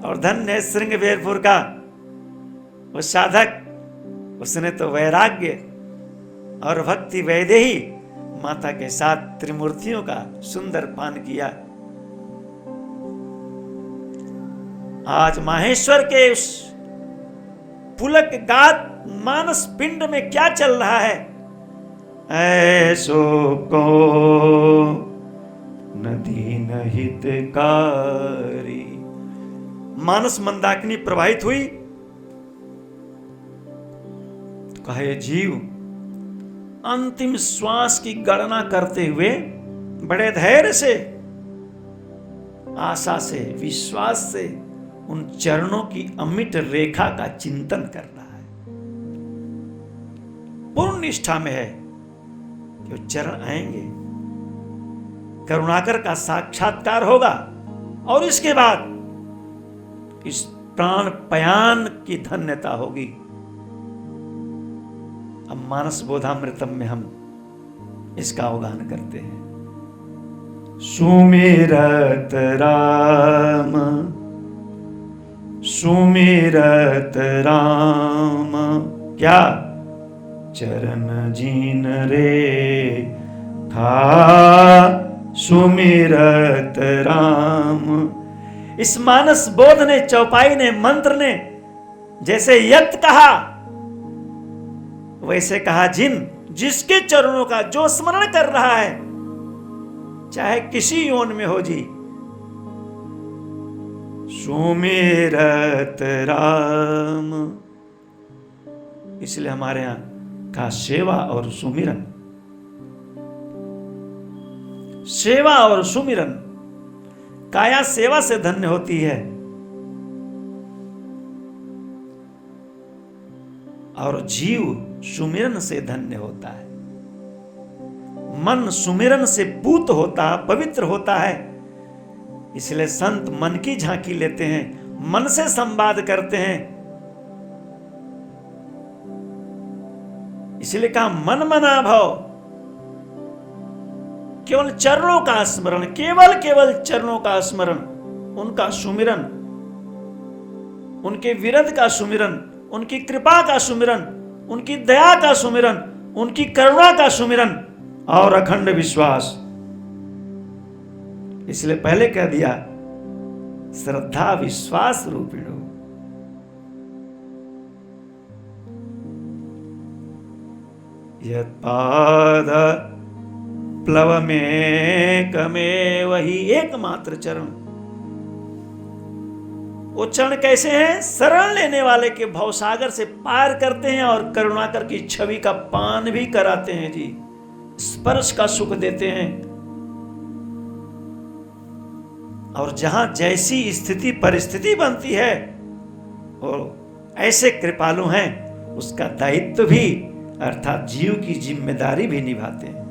और धन्य है श्रृंगबेरपुर का वो साधक, उसने तो वैराग्य और भक्ति वैदेही माता के साथ त्रिमूर्तियों का सुंदर पान किया। आज माहेश्वर के उस पुलक गात मानस पिंड में क्या चल रहा है? ऐसो को नदी नहितकारी। मानस मंदाकिनी प्रवाहित हुई तो कहा, ये जीव अंतिम श्वास की गणना करते हुए बड़े धैर्य से, आशा से, विश्वास से उन चरणों की अमिट रेखा का चिंतन कर रहा है। पूर्ण निष्ठा में है कि वो चरण आएंगे, करुणाकर का साक्षात्कार होगा और इसके बाद इस प्राण पयान की धन्यता होगी। अब मानस बोधामृतम में हम इसका अवगाहन करते हैं। सुमिरत राम, सुमिरत राम, क्या चरण जीन रे था, सुमिरत राम। इस मानस बोध ने, चौपाई ने, मंत्र ने जैसे यत कहा वैसे कहा, जिसके चरणों का जो स्मरण कर रहा है, चाहे किसी योन में हो जी, सुमिरत राम। इसलिए हमारे यहां कहा सेवा और सुमिरन, सेवा और सुमिरन। काया सेवा से धन्य होती है और जीव सुमिरन से धन्य होता है। मन सुमिरन से पूत होता, पवित्र होता है। इसलिए संत मन की झांकी लेते हैं, मन से संवाद करते हैं। इसलिए कहा मन मना भव, केवल चरणों का स्मरण, केवल चरणों का स्मरण, उनका सुमिरन, उनके विरध का सुमिरन, उनकी कृपा का सुमिरन, उनकी दया का सुमिरन, उनकी करुणा का सुमिरन और अखंड विश्वास। इसलिए पहले कह दिया श्रद्धा विश्वास रूपिणो। यत्पाद प्लव में कमे, वही एकमात्र चरण। वो चरण कैसे हैं? शरण लेने वाले के भवसागर से पार करते हैं और करुणाकर की छवि का पान भी कराते हैं जी, स्पर्श का सुख देते हैं। और जहां जैसी स्थिति परिस्थिति बनती है और ऐसे कृपालु हैं, उसका दायित्व भी अर्थात जीव की जिम्मेदारी भी निभाते हैं।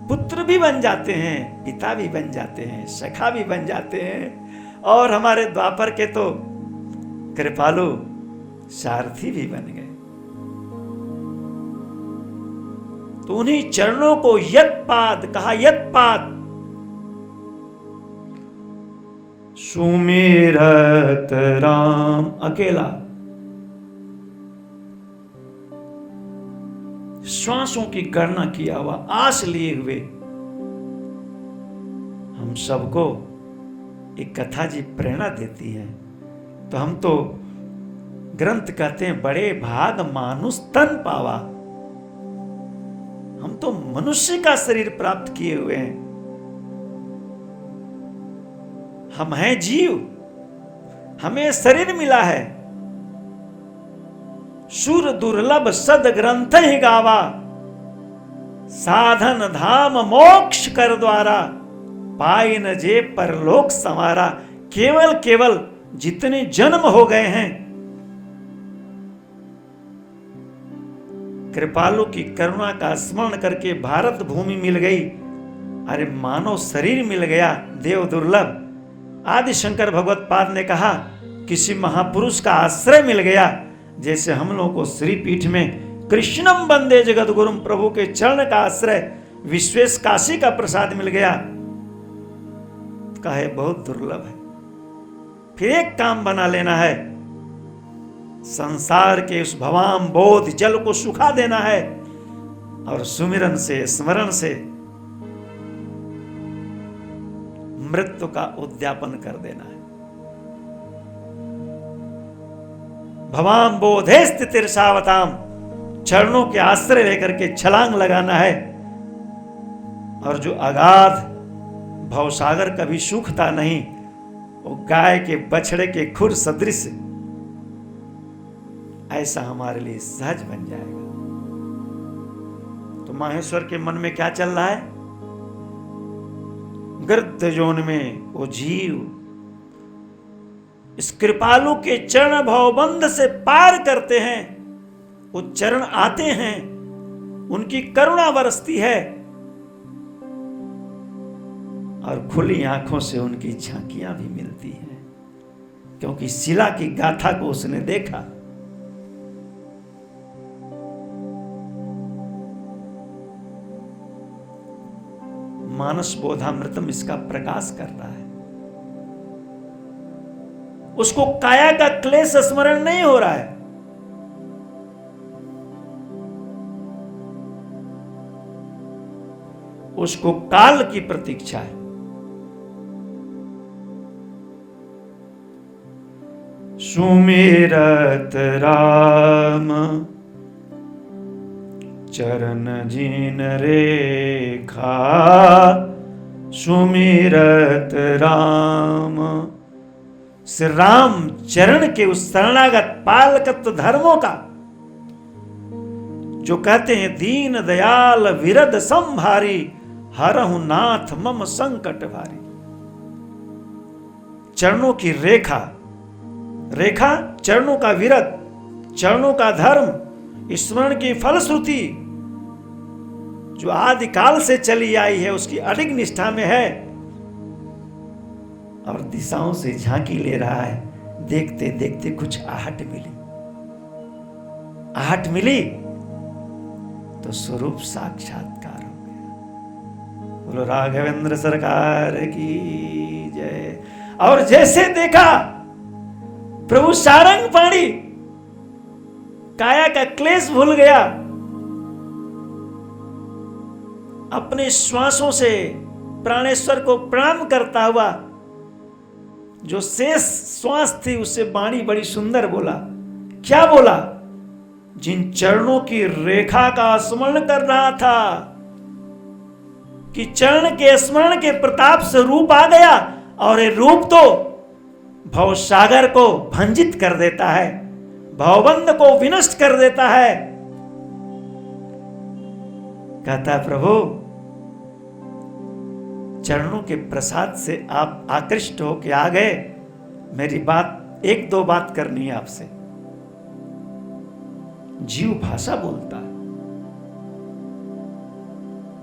पुत्र भी बन जाते हैं, पिता भी बन जाते हैं, सखा भी बन जाते हैं और हमारे द्वापर के तो कृपालु सारथी भी बन गए। तो उन्हीं चरणों को यत्पाद कहा, यत्पाद। सुमिरत राम, अकेला श्वासों की गणना किया हुआ, आस लिए हुए। हम सबको एक कथा जी प्रेरणा देती है। तो हम तो ग्रंथ कहते हैं बड़े भाग मानुष तन पावा। हम तो मनुष्य का शरीर प्राप्त किए हुए हैं। हम हैं जीव, हमें शरीर मिला है। सुर दुर्लभ सद ग्रंथ ही गावा, साधन धाम मोक्ष कर द्वारा, पाई न जे परलोक संवारा। केवल जितने जन्म हो गए हैं, कृपालु की करुणा का स्मरण करके भारत भूमि मिल गई। अरे मानव शरीर मिल गया, देव दुर्लभ। आदि शंकर भगवत पाद ने कहा किसी महापुरुष का आश्रय मिल गया। जैसे हम लोगों को श्री पीठ में कृष्णम वंदे जगत गुरुम, प्रभु के चरण का आश्रय, विश्वेश काशी का प्रसाद मिल गया। कहे बहुत दुर्लभ है। फिर एक काम बना लेना है, संसार के उस भवाम बोध जल को सुखा देना है और सुमिरन से, स्मरण से मृत्यु का उद्यापन कर देना है। भवाम बोधे स्थितिर्षावताम, चरणों के आश्रय लेकर के छलांग लगाना है। और जो अगाध भवसागर कभी सूखता नहीं, वो गाय के बछड़े के खुर सदृश ऐसा हमारे लिए सहज बन जाएगा। तो माहेश्वर के मन में क्या चल रहा है? गृध्र जोन में वो जीव इस कृपालु के चरण भवबंध से पार करते हैं। वो चरण आते हैं, उनकी करुणा बरसती है और खुली आंखों से उनकी झांकियां भी मिलती हैं, क्योंकि शिला की गाथा को उसने देखा। मानस बोधामृतम इसका प्रकाश कर रहा है। उसको काया का क्लेश स्मरण नहीं हो रहा है, उसको काल की प्रतीक्षा है। सुमिरत राम चरण जिन रेखा, सुमिरत राम। श्री राम चरण के उस शरणागत पालकत्व धर्मों का, जो कहते हैं दीन दयाल विरद संभारी, हरहु नाथ मम संकट भारी। चरणों की रेखा, रेखा चरणों का विरद, चरणों का धर्म, स्मरण की फलश्रुति जो आदिकाल से चली आई है, उसकी अडिग निष्ठा में है और दिशाओं से झांकी ले रहा है। देखते देखते कुछ आहट मिली, आहट मिली तो स्वरूप साक्षात्कार हो गया। बोलो राघवेंद्र सरकार की जय। और जैसे देखा प्रभु सारंग पाणी, काया का क्लेश भूल गया, अपने श्वासों से प्राणेश्वर को प्रणाम करता हुआ जो शेष श्वास थी उससे वाणी बड़ी सुंदर बोला। क्या बोला? जिन चरणों की रेखा का स्मरण कर रहा था कि चरण के स्मरण के प्रताप से रूप आ गया, और ये रूप तो भवसागर को भंजित कर देता है, भवबंध को विनष्ट कर देता है। कहता प्रभु चरणों के प्रसाद से आप आकृष्ट होके आ गए, मेरी बात एक दो बात करनी है आपसे। जीव भाषा बोलता है।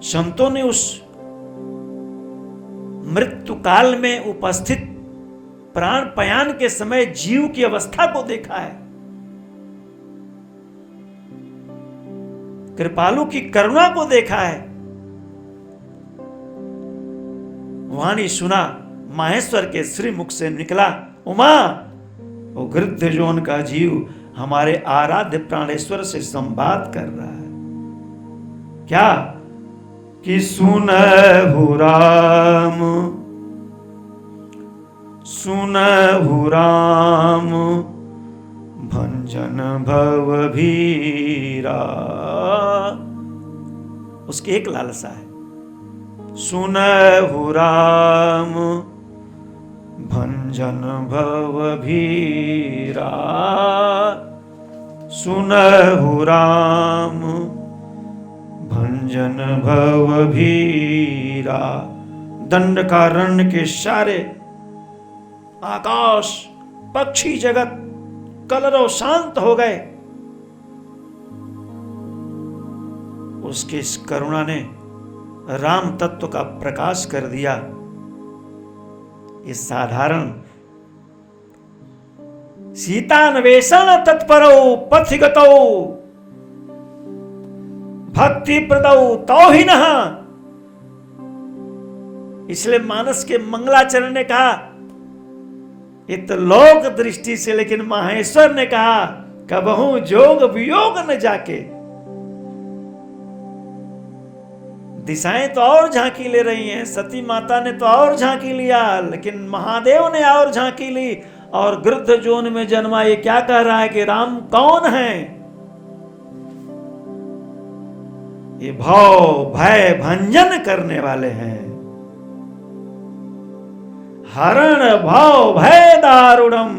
संतों ने उस मृत्यु काल में उपस्थित प्राण पयान के समय जीव की अवस्था को देखा है, कृपालु की करुणा को देखा है। वाणी सुना, माहेश्वर के श्रीमुख से निकला, उमा वो गृध्र जोन का जीव हमारे आराध्य प्राणेश्वर से संवाद कर रहा है। क्या कि सुनहु राम, सुनहु राम भंजन भव भीरा। उसकी एक लालसा है, सुनहु राम भंजन भव भीरा, सुनहु राम भंजन भव भीरा। दंडकारण्य के सारे आकाश पक्षी जगत कलरव शांत हो गए। उसके इस करुणा ने राम तत्व का प्रकाश कर दिया। इस साधारण सीतान्वेषण तत्परो पथिगतौ भक्ति प्रदौ तौहिनः। इसलिए मानस के मंगलाचरण ने कहा, ये तो लोक दृष्टि से, लेकिन माहेश्वर ने कहा कबहू जोग वियोग न जाके। दिशाएं तो और झांकी ले रही हैं, सती माता ने तो और झांकी लिया, लेकिन महादेव ने और झांकी ली। और गृध्र जोन में जन्मा ये क्या कह रहा है कि राम कौन है? ये भव भय भंजन करने वाले हैं। हरण भव भय दारुणम।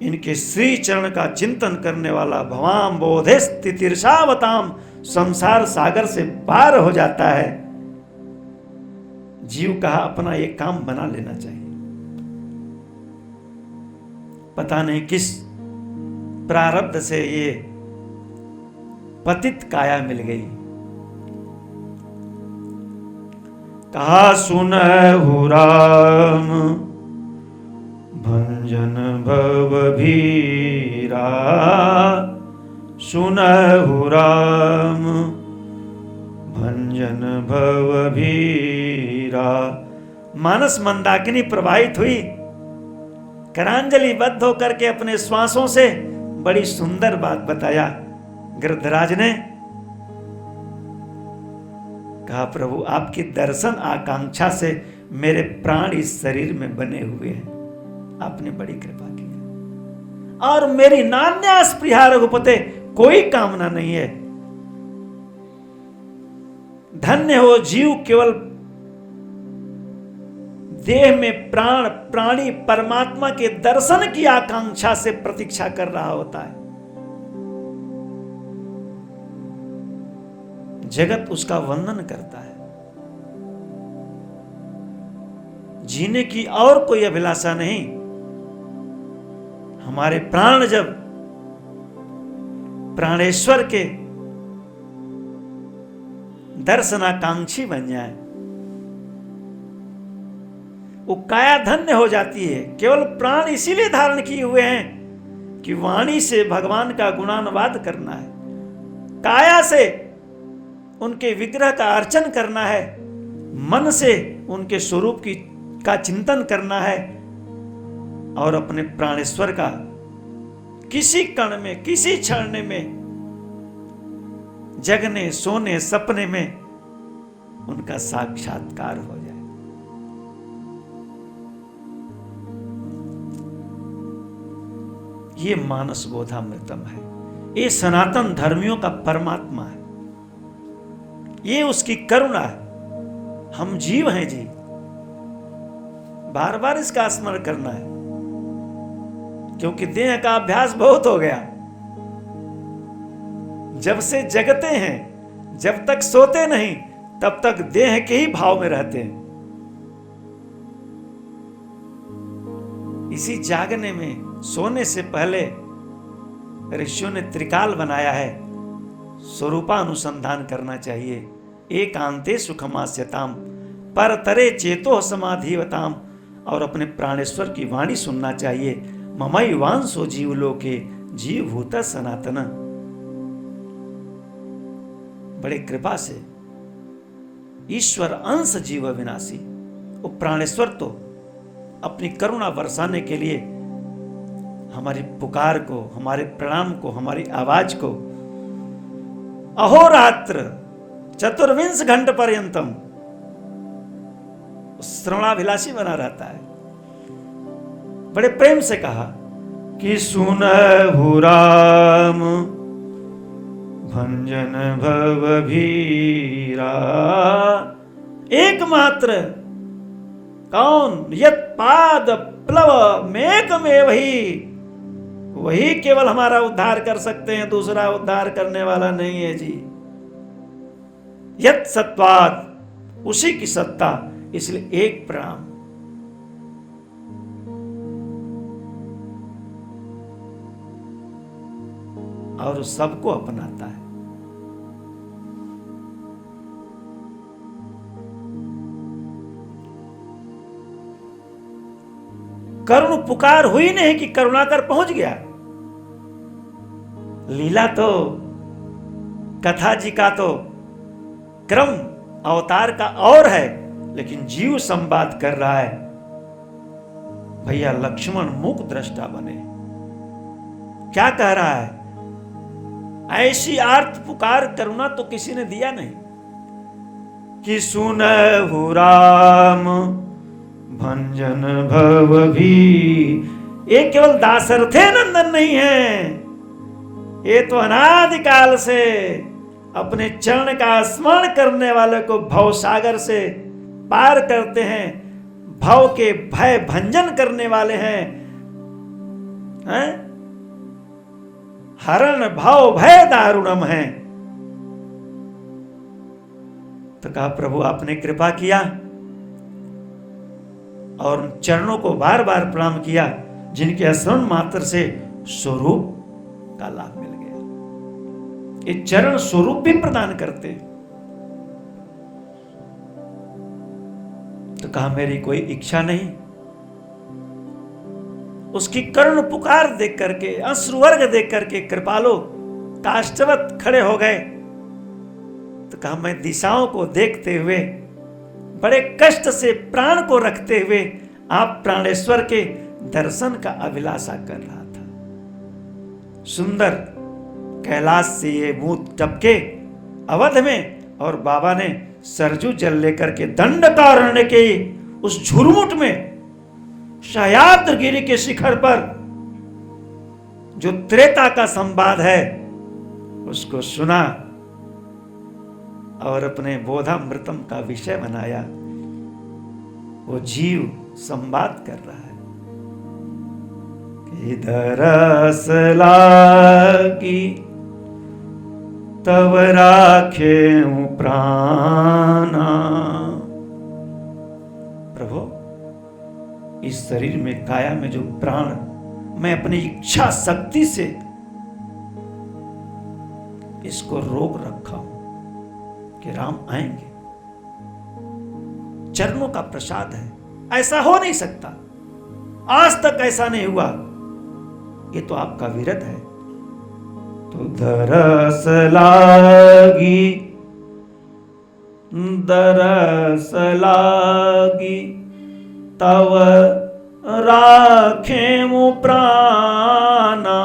इनके श्री चरण का चिंतन करने वाला भवाम बोधे स्थितिर्षावताम, संसार सागर से पार हो जाता है। जीव कहा अपना एक काम बना लेना चाहिए। पता नहीं किस प्रारब्ध से ये पतित काया मिल गई। कहा सुनहु राम भंजन भव भीरा, सुनहु राम भंजन भव भीरा। मानस मंदाकिनी प्रवाहित हुई, करांजलि बद्ध होकर के अपने श्वासों से बड़ी सुंदर बात बताया। गृधराज ने कहा प्रभु आपकी दर्शन आकांक्षा से मेरे प्राण इस शरीर में बने हुए हैं, आपने बड़ी कृपा की और मेरी नान्या स्पृहा रघुपते, कोई कामना नहीं है। धन्य हो जीव केवल देह में प्राण प्राणी परमात्मा के दर्शन की आकांक्षा से प्रतीक्षा कर रहा होता है। जगत उसका वंदन करता है। जीने की और कोई अभिलाषा नहीं। हमारे प्राण जब प्राणेश्वर के दर्शनाकांक्षी बन जाए, वो काया धन्य हो जाती है। केवल प्राण इसीलिए धारण किए हुए हैं कि वाणी से भगवान का गुणानुवाद करना है, काया से उनके विग्रह का अर्चन करना है, मन से उनके स्वरूप का चिंतन करना है और अपने प्राणेश्वर का किसी कण में, किसी क्षण में, जगने सोने सपने में उनका साक्षात्कार हो जाए। ये मानस बोधामृतम है। ये सनातन धर्मियों का परमात्मा है। ये उसकी करुणा है। हम जीव हैं जी, बार बार इसका स्मरण करना है, क्योंकि देह का अभ्यास बहुत हो गया। जब से जगते हैं, जब तक सोते नहीं, तब तक देह के ही भाव में रहते हैं। इसी जागने में, सोने से पहले ऋषियों ने त्रिकाल बनाया है। स्वरूपानुसंधान करना चाहिए। एकांते सुखमास्यताम परतरे चेतो समाधिवताम, और अपने प्राणेश्वर की वाणी सुनना चाहिए। ममैवांसो जीवलोके जीवभूत सनातन। बड़े कृपा से ईश्वर अंश जीव विनाशी, वो प्राणेश्वर तो अपनी करुणा बरसाने के लिए हमारी पुकार को, हमारे प्रणाम को, हमारी आवाज को अहोरात्र 24 घंटे पर्यंतम श्रवणाभिलाषी बना रहता है। बड़े प्रेम से कहा कि सुनहु राम भंजन भव भीरा। एकमात्र कौन? यत पाद प्लव मेक में वही केवल हमारा उद्धार कर सकते हैं, दूसरा उद्धार करने वाला नहीं है जी। यत सत्वाद, उसी की सत्ता, इसलिए एक प्रणाम। और सबको अपनाता है। करुण पुकार हुई नहीं कि करुणाकर पहुंच गया। लीला तो, कथा जी का तो क्रम अवतार का और है, लेकिन जीव संवाद कर रहा है। भैया लक्ष्मण मूक दृष्टा बने। क्या कह रहा है? ऐसी आर्त पुकार करुणा तो किसी ने दिया नहीं कि सुनहु राम भंजन भव भी। ये केवल दाशरथे नंदन नहीं है, ये तो अनादिकाल से अपने चरण का स्मरण करने वाले को भव सागर से पार करते हैं, भव के भय भंजन करने वाले हैं, हरण भव भय दारुणम है। तो कहा प्रभु आपने कृपा किया और उन चरणों को बार बार प्रणाम किया जिनके स्मरण मात्र से स्वरूप का लाभ मिल गया। ये चरण स्वरूप भी प्रदान करते। तो कहा मेरी कोई इच्छा नहीं। उसकी करुण पुकार देख करके, अश्रुवर्ग देख करके कृपालु काष्ठवत खड़े हो गए। तो कहा मैं दिशाओं को देखते हुए, बड़े कष्ट से प्राण को रखते हुए आप प्राणेश्वर के दर्शन का अभिलाषा कर रहा था। सुंदर कैलाश से ये बूंद टपके अवध में, और बाबा ने सरजू जल लेकर के दंडकारण्य के उस झुरमुट में सह्याद्रि गिरि के शिखर पर जो त्रेता का संवाद है उसको सुना और अपने बोधामृतम का विषय बनाया। वो जीव संवाद कर रहा है कि दरस लागी तब राखे प्राणा। प्रभु इस शरीर में, काया में जो प्राण मैं अपनी इच्छा शक्ति से इसको रोक रखा हूं कि राम आएंगे, चरणों का प्रसाद है, ऐसा हो नहीं सकता, आज तक ऐसा नहीं हुआ, ये तो आपका विरत है। तो दरस लागी, दरस लागी तव राखे प्राणा,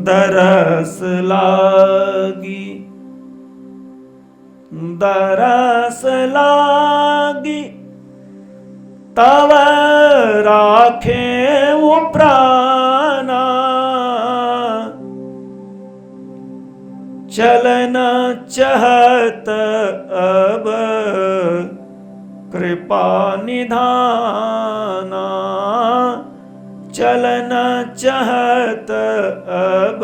दरस लागी, दरस लागी तव राखे प्राणा। चलना चाहत अब कृपा निधाना, चलना चाहत अब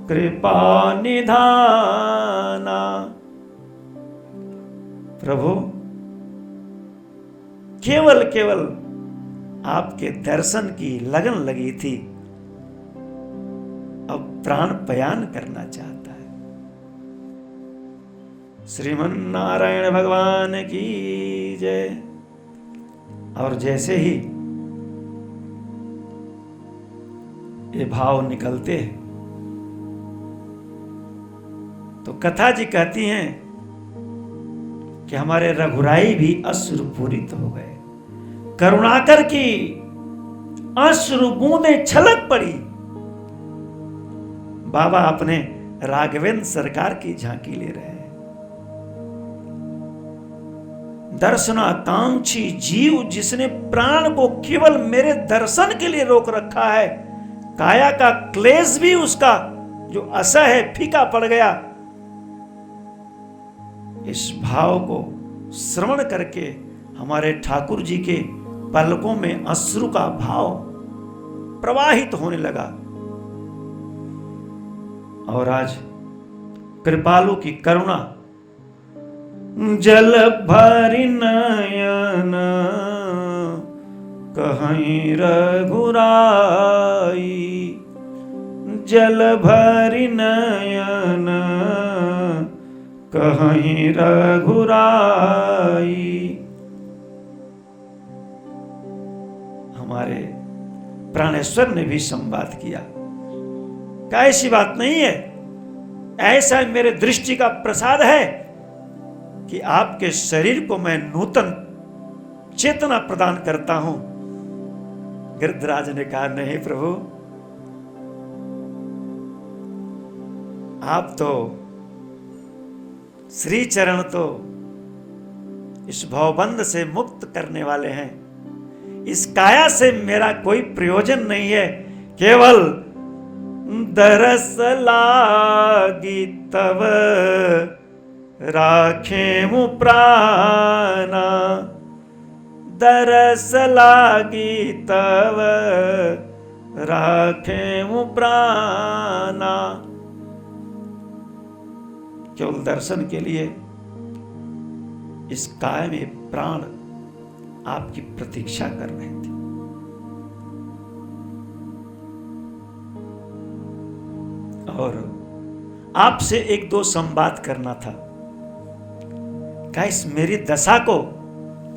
कृपा निधाना। प्रभु केवल केवल आपके दर्शन की लगन लगी थी, अब प्राण पयान करना चाहता है। श्रीमन नारायण भगवान की जय। और जैसे ही ये भाव निकलते हैं तो कथा जी कहती हैं कि हमारे रघुराई भी अश्रुपूरित हो गए, करुणाकर की अश्रु बूंदें छलक पड़ी। बाबा अपने राघवेंद्र सरकार की झांकी ले रहे हैं। दर्शनाकांक्षी जीव जिसने प्राण को केवल मेरे दर्शन के लिए रोक रखा है, काया का क्लेश भी उसका जो असह है फीका पड़ गया। इस भाव को श्रवण करके हमारे ठाकुर जी के पलकों में अश्रु का भाव प्रवाहित होने लगा। और आज कृपालु की करुणा जल भरि नयन कहीं रघुराई, जल भरि नयन कहीं रघुराई। हमारे प्राणेश्वर ने भी संवाद किया, क्या ऐसी बात नहीं है, ऐसा मेरे दृष्टि का प्रसाद है कि आपके शरीर को मैं नूतन चेतना प्रदान करता हूं। गिरधराज ने कहा नहीं प्रभु, आप तो श्री चरण तो इस भवबंध से मुक्त करने वाले हैं। इस काया से मेरा कोई प्रयोजन नहीं है, केवल दरस लागी तव राखेमु प्राणा, दरस लागी तव राखेमु प्राणा। केवल दर्शन के लिए इस काय में प्राण आपकी प्रतीक्षा कर रहे थे। और आपसे एक दो संवाद करना था। क्या इस मेरी दशा को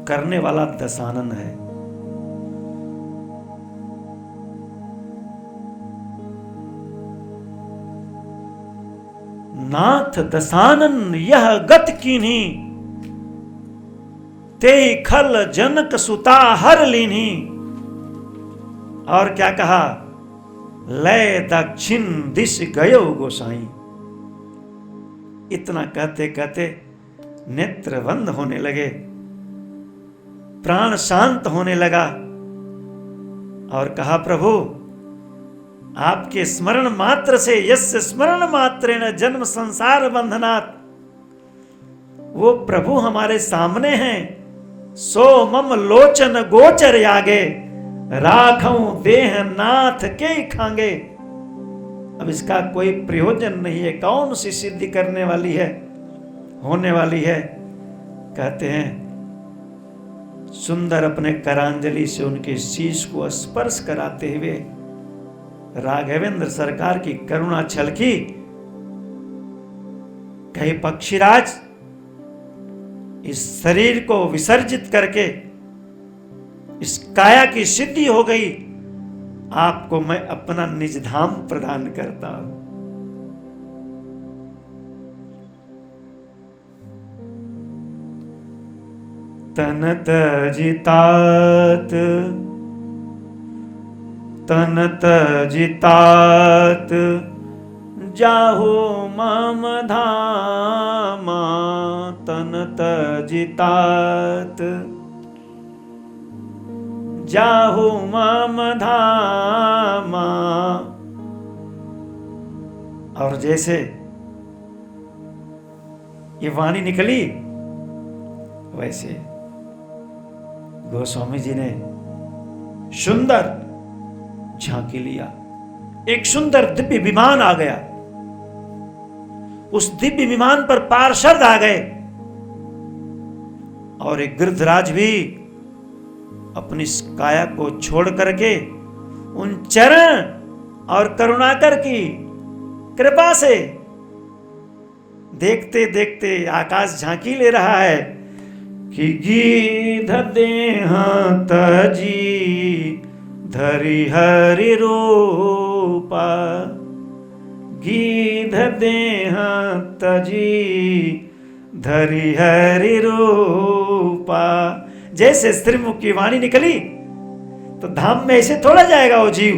करने वाला दशानन है। नाथ दशानन यह गत कीन्ही, ते खल जनक सुता हर लीन्ही। और क्या कहा, लय दक्षिण दिश गयो गोसाई। इतना कहते कहते नेत्र बंद होने लगे, प्राण शांत होने लगा और कहा, प्रभु आपके स्मरण मात्र से, यस्य स्मरण मात्रेण जन्म संसार बंधनात्, वो प्रभु हमारे सामने हैं। सो मम लोचन गोचर यागे, राखऊं देह नाथ के खांगे। अब इसका कोई प्रयोजन नहीं है, कौन सी सिद्धि करने वाली है, होने वाली है। कहते हैं सुंदर अपने करांजलि से उनके शीश को स्पर्श कराते हुए राघवेंद्र सरकार की करुणा छलकी। कहे पक्षीराज, इस शरीर को विसर्जित करके इस काया की सिद्धि हो गई, आपको मैं अपना निज धाम प्रदान करता हूं। तन तजितात, तन तजितात, जाहु मम धामा। तन तजितात, जाहु मम धामा। और जैसे ये वाणी निकली, वैसे गोस्वामी जी ने सुंदर झांकी लिया। एक सुंदर दिव्य विमान आ गया। उस दिव्य विमान पर पार्षद आ गए और एक गिरधराज भी अपनी काया को छोड़ करके उन चरण और करुणाकर की कृपा से देखते देखते आकाश झांकी ले रहा है कि गीध देह तजी धरि हरि रूपा। गीध देह तजी धरि हरि रूपा। जैसे स्त्रीमुख की वाणी निकली तो धाम में ऐसे थोड़ा जाएगा वो जीव।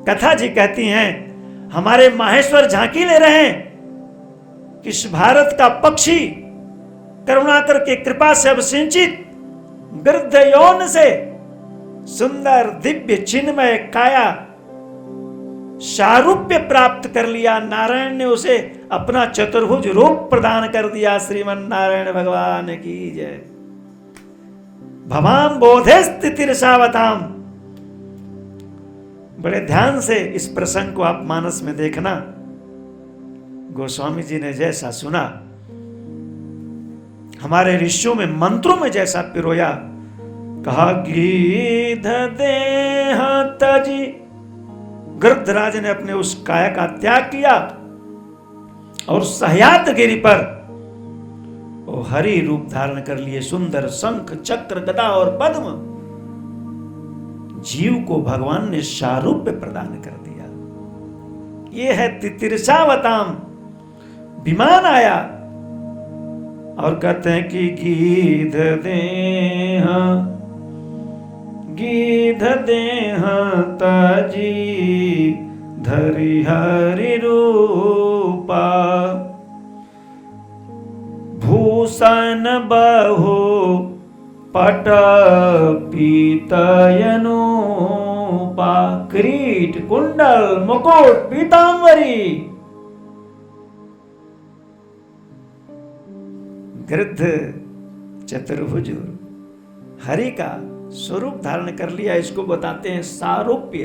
कथा जी कहती हैं, हमारे माहेश्वर झांकी ले रहे हैं कि इस भारत का पक्षी करुणाकर के कृपा से अभिसिंचित गृध्र यौन से सुंदर दिव्य चिन्मय काया सारूप्य प्राप्त कर लिया। नारायण ने उसे अपना चतुर्भुज रूप प्रदान कर दिया। श्रीमन नारायण भगवान की जय। भवाम बोधे स्थितिरसावताम। बड़े ध्यान से इस प्रसंग को आप मानस में देखना। गोस्वामी जी ने जैसा सुना, हमारे ऋषियों में मंत्रों में जैसा पिरोया, कहा गीध देह तजी। गृध्रराज ने अपने उस काया का त्याग किया और सहयात गिरी पर वो हरि रूप धारण कर लिए। सुंदर शंख चक्र गदा और पद्म। जीव को भगवान ने सारूप्य प्रदान कर दिया। ये है तितिरसावताम। विमान आया और कहते हैं कि गीध देह, गीध देह तजी धरि हरि रूपा भूषण बहु पट पीतयनूपा किरीट कुंडल मुकुट पीतांबरी गृध्र चतुर्भुज हरि का स्वरूप धारण कर लिया, इसको बताते हैं सारूप्य।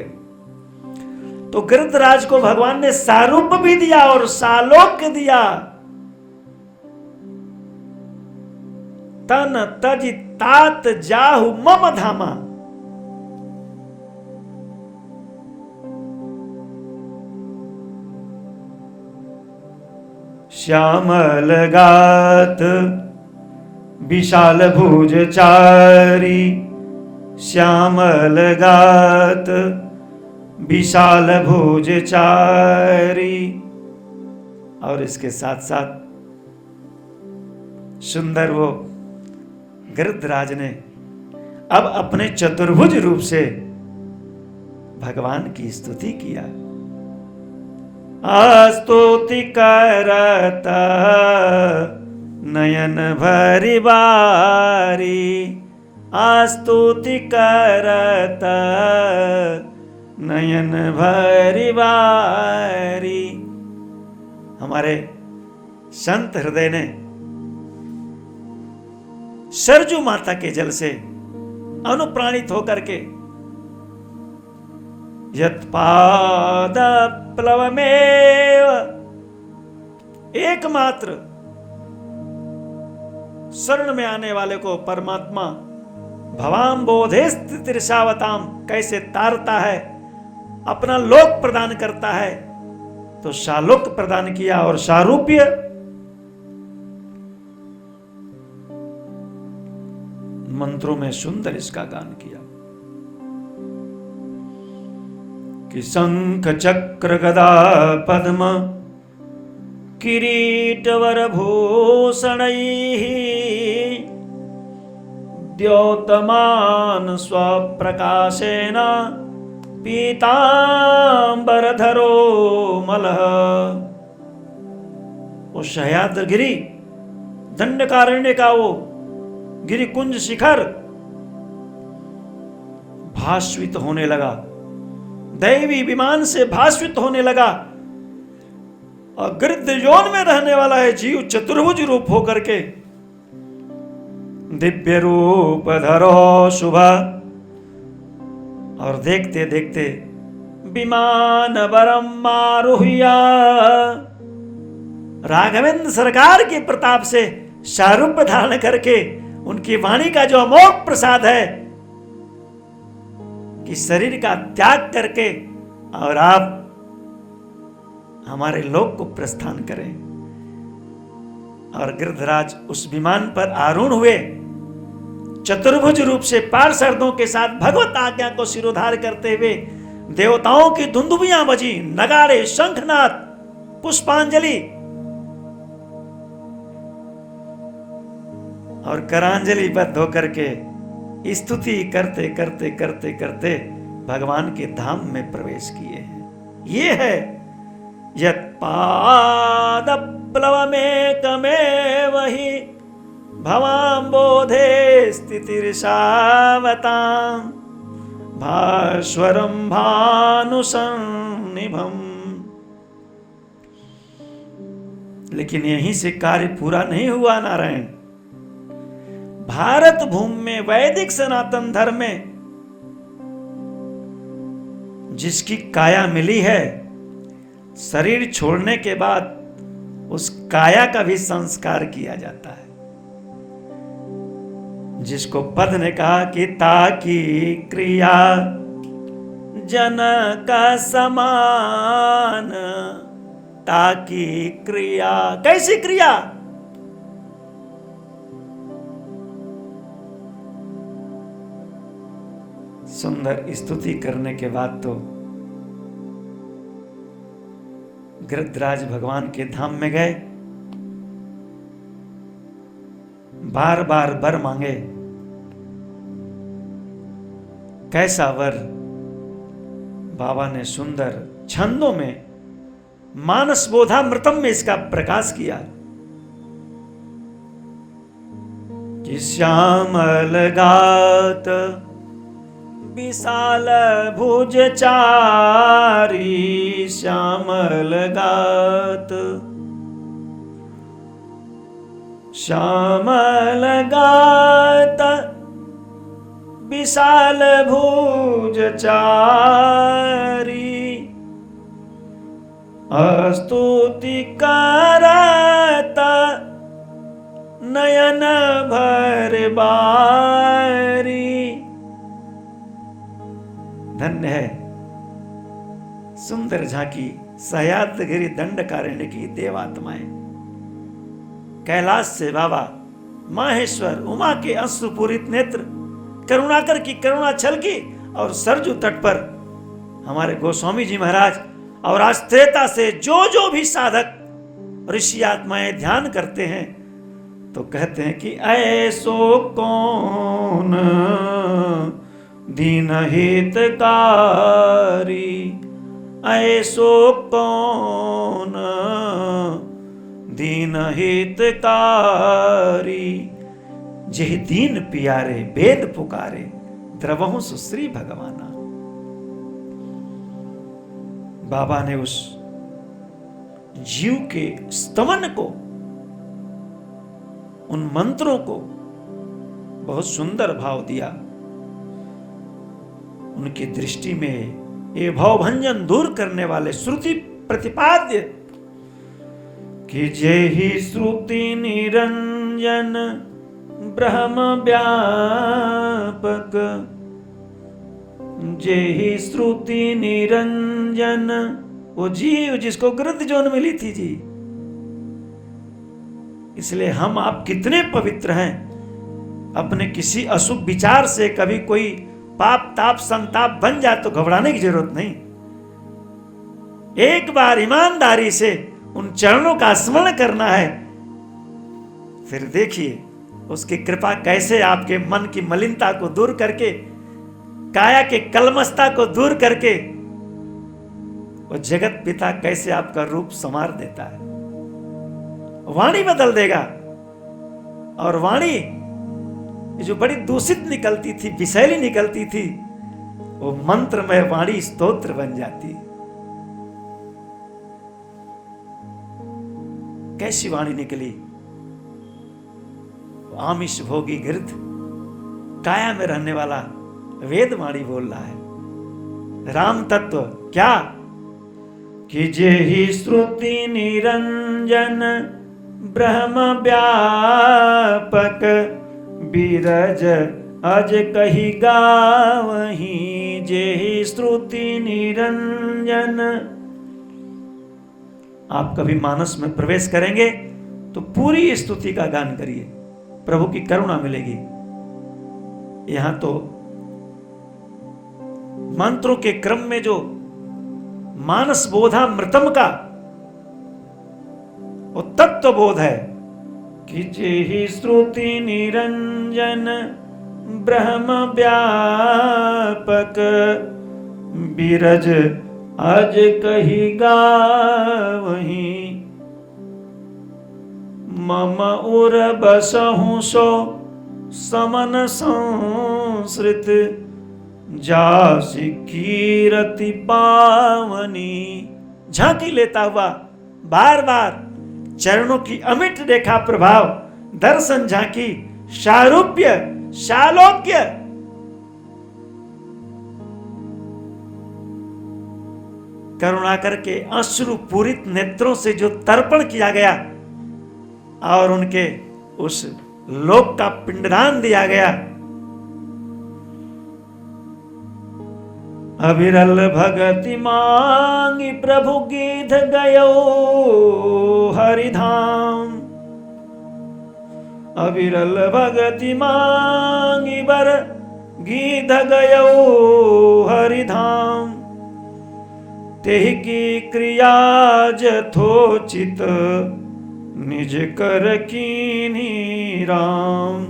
तो गृद्धराज को भगवान ने सारूप भी दिया और सालोक्य दिया। तन तज तात जाहु मम धामा। श्यामल गात विशाल भुज चारी, श्यामल गात विशाल भुज चारी। और इसके साथ साथ सुंदर वो गृद्धराज ने अब अपने चतुर्भुज रूप से भगवान की स्तुति किया। स्तुति करता नयन भरि बारी, स्तुति करता नयन भरि बारी। हमारे संत हृदय ने सरजू माता के जल से अनुप्राणित होकर के यत्पाद प्लवमेव एकमात्र शरण में आने वाले को परमात्मा भवाम बोधे स्थितिर्षावताम कैसे तारता है, अपना लोक प्रदान करता है। तो शालोक प्रदान किया और सारूप्य मंत्रों में सुंदर इसका गान किया कि शंख चक्र गदा पद्म किरीट वर भूषणैः द्योतमान स्वप्रकाशेन पीतांबरधरो मलः। वो सह्याद्रि गिरी दंडकारण्य का वो गिरिकुंज शिखर भास्वित होने लगा, दैवी विमान से भास्वित होने लगा। और गृध्र योन में रहने वाला है जीव चतुर्भुज रूप होकर के दिव्य रूप धरो शुभा। और देखते देखते विमान बरम आरुह्या राघवेंद्र सरकार के प्रताप से शारूप धारण करके उनकी वाणी का जो अमोघ प्रसाद है कि शरीर का त्याग करके और आप हमारे लोक को प्रस्थान करें। और गिरधराज उस विमान पर आरूढ़ हुए, चतुर्भुज रूप से पार्षदों के साथ भगवत आज्ञा को सिरोधार करते हुए देवताओं की धुंदुभियां बजी, नगाड़े, शंखनाद, पुष्पांजलि और करांजलि बद्ध होकर के स्तुति करते करते करते करते भगवान के धाम में प्रवेश किए हैं। ये है यत्पाद प्लवमेकमेव हि भवाम्बोधे स्थितिर्षावताम् भास्वरं भानुसन्निभम्। लेकिन यहीं से कार्य पूरा नहीं हुआ नारायण। भारत भूमि में वैदिक सनातन धर्म में जिसकी काया मिली है, शरीर छोड़ने के बाद उस काया का भी संस्कार किया जाता है। जिसको पद ने कहा कि ताकि क्रिया जन का समान, ताकि क्रिया, कैसी क्रिया? सुंदर स्तुति करने के बाद तो गृद्धराज भगवान के धाम में गए, बार बार वर मांगे। कैसा वर? बाबा ने सुंदर छंदों में मानस बोधामृतम में इसका प्रकाश किया कि श्यामल गात विशाल भुज चारी, श्यामल गात श्यामल गात विशाल भुज चारी, स्तुति करत नयन भर बारी। धन्य है सुंदर झांकी सह्याद्रिगिरि दंडकारण्य की देवात्माएं। कैलाश से बाबा माहेश्वर उमा के अश्रुपूरित नेत्र, करुणाकर की करुणा छलकी, और सरजू तट पर हमारे गोस्वामी जी महाराज, और आज त्रेता से जो भी साधक ऋषि आत्माएं ध्यान करते हैं तो कहते हैं कि ऐसो कौन दीन हितकारी, ऐसो कौन दीन हितकारी, जेहि दीन पियारे वेद पुकारे, द्रवहु सुश्री भगवाना। बाबा ने उस जीव के स्तवन को, उन मंत्रों को बहुत सुंदर भाव दिया। उनकी दृष्टि में ये भावभंजन दूर करने वाले श्रुति प्रतिपाद्य कि जेहि श्रुति निरंजन ब्रह्म व्यापक, जेहि श्रुति निरंजन, वो जीव जिसको गृध जोन मिली थी जी। इसलिए हम आप कितने पवित्र हैं, अपने किसी अशुभ विचार से कभी कोई पाप ताप संताप बन जाए तो घबराने की जरूरत नहीं। एक बार ईमानदारी से उन चरणों का स्मरण करना है, फिर देखिए उसकी कृपा कैसे आपके मन की मलिनता को दूर करके, काया के कलमस्ता को दूर करके, वो जगत पिता कैसे आपका रूप संवार देता है। वाणी बदल देगा, और वाणी जो बड़ी दूषित निकलती थी, विषैली निकलती थी, वो मंत्रमय वाणी स्तोत्र बन जाती। कैसी वाणी निकली? आमिष भोगी गिरध काया में रहने वाला वेद वाणी बोल रहा है। राम तत्व क्या कि जेहि श्रुति निरंजन ब्रह्म व्यापक, बीरज अज कही गावहीं, जेहि श्रुति निरंजन। आप कभी मानस में प्रवेश करेंगे तो पूरी स्तुति का गान करिए, प्रभु की करुणा मिलेगी। यहां तो मंत्रों के क्रम में जो मानस बोधामृतम का वो तत्व बोध है कि जेहि श्रुति निरंजन ब्रह्म व्यापक, बीरज अज कही गावहीं, मम उर बसहु सो समन संसृत, जासि कीरति पावनी। झांकी लेता हुआ बार बार चरणों की अमिट रेखा प्रभाव, दर्शन झांकी, शारूप्य शालोक्य, करुणा करके अश्रु पूरित नेत्रों से जो तर्पण किया गया और उनके उस लोक का पिंडदान दिया गया। अविरल भगति मांगी प्रभु गीध गयो हरिधाम, अविरल भगति मांगी बर गीध गयो हरिधाम, तेहि की क्रिया जथोचित निज कर कीन्ही राम।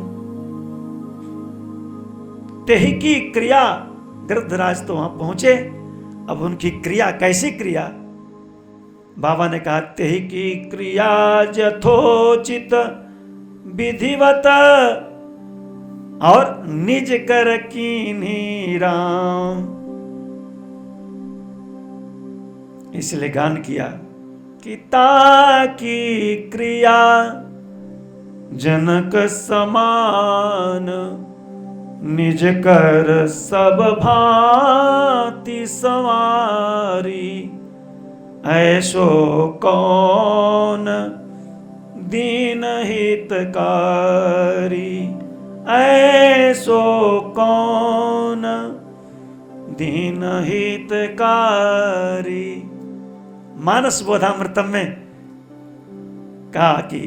तेहि की क्रिया, गृधराज तो वहां पहुंचे अब उनकी क्रिया, कैसी क्रिया? बाबा ने कहा, तेहि की क्रिया यथोचित विधिवत और निज कर कीन्ही राम। इसलिए गान किया कि ताकी क्रिया जनक समान, निज कर सब भांति संवारी। ऐसो कौन दीन हितकारी, ऐसो कौन दीन हितकारी। मानस बोधामृतम में कहा कि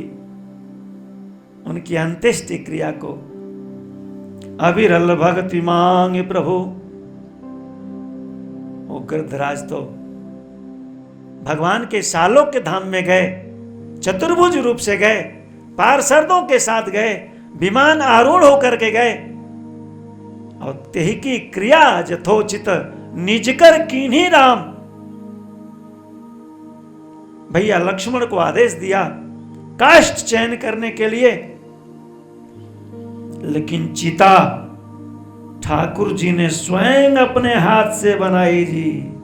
उनकी अंत्येष्टि क्रिया को अविरल भक्ति मांगे प्रभु। वो गिरधराज तो भगवान के सालों के धाम में गए, चतुर्भुज रूप से गए, पार्षदों के साथ गए, विमान आरूढ़ होकर के गए, और तेहि की क्रिया यथोचित निजकर कीन्ही राम। भैया लक्ष्मण को आदेश दिया काष्ठ चयन करने के लिए, लेकिन चिता ठाकुर जी ने स्वयं अपने हाथ से बनाई जी।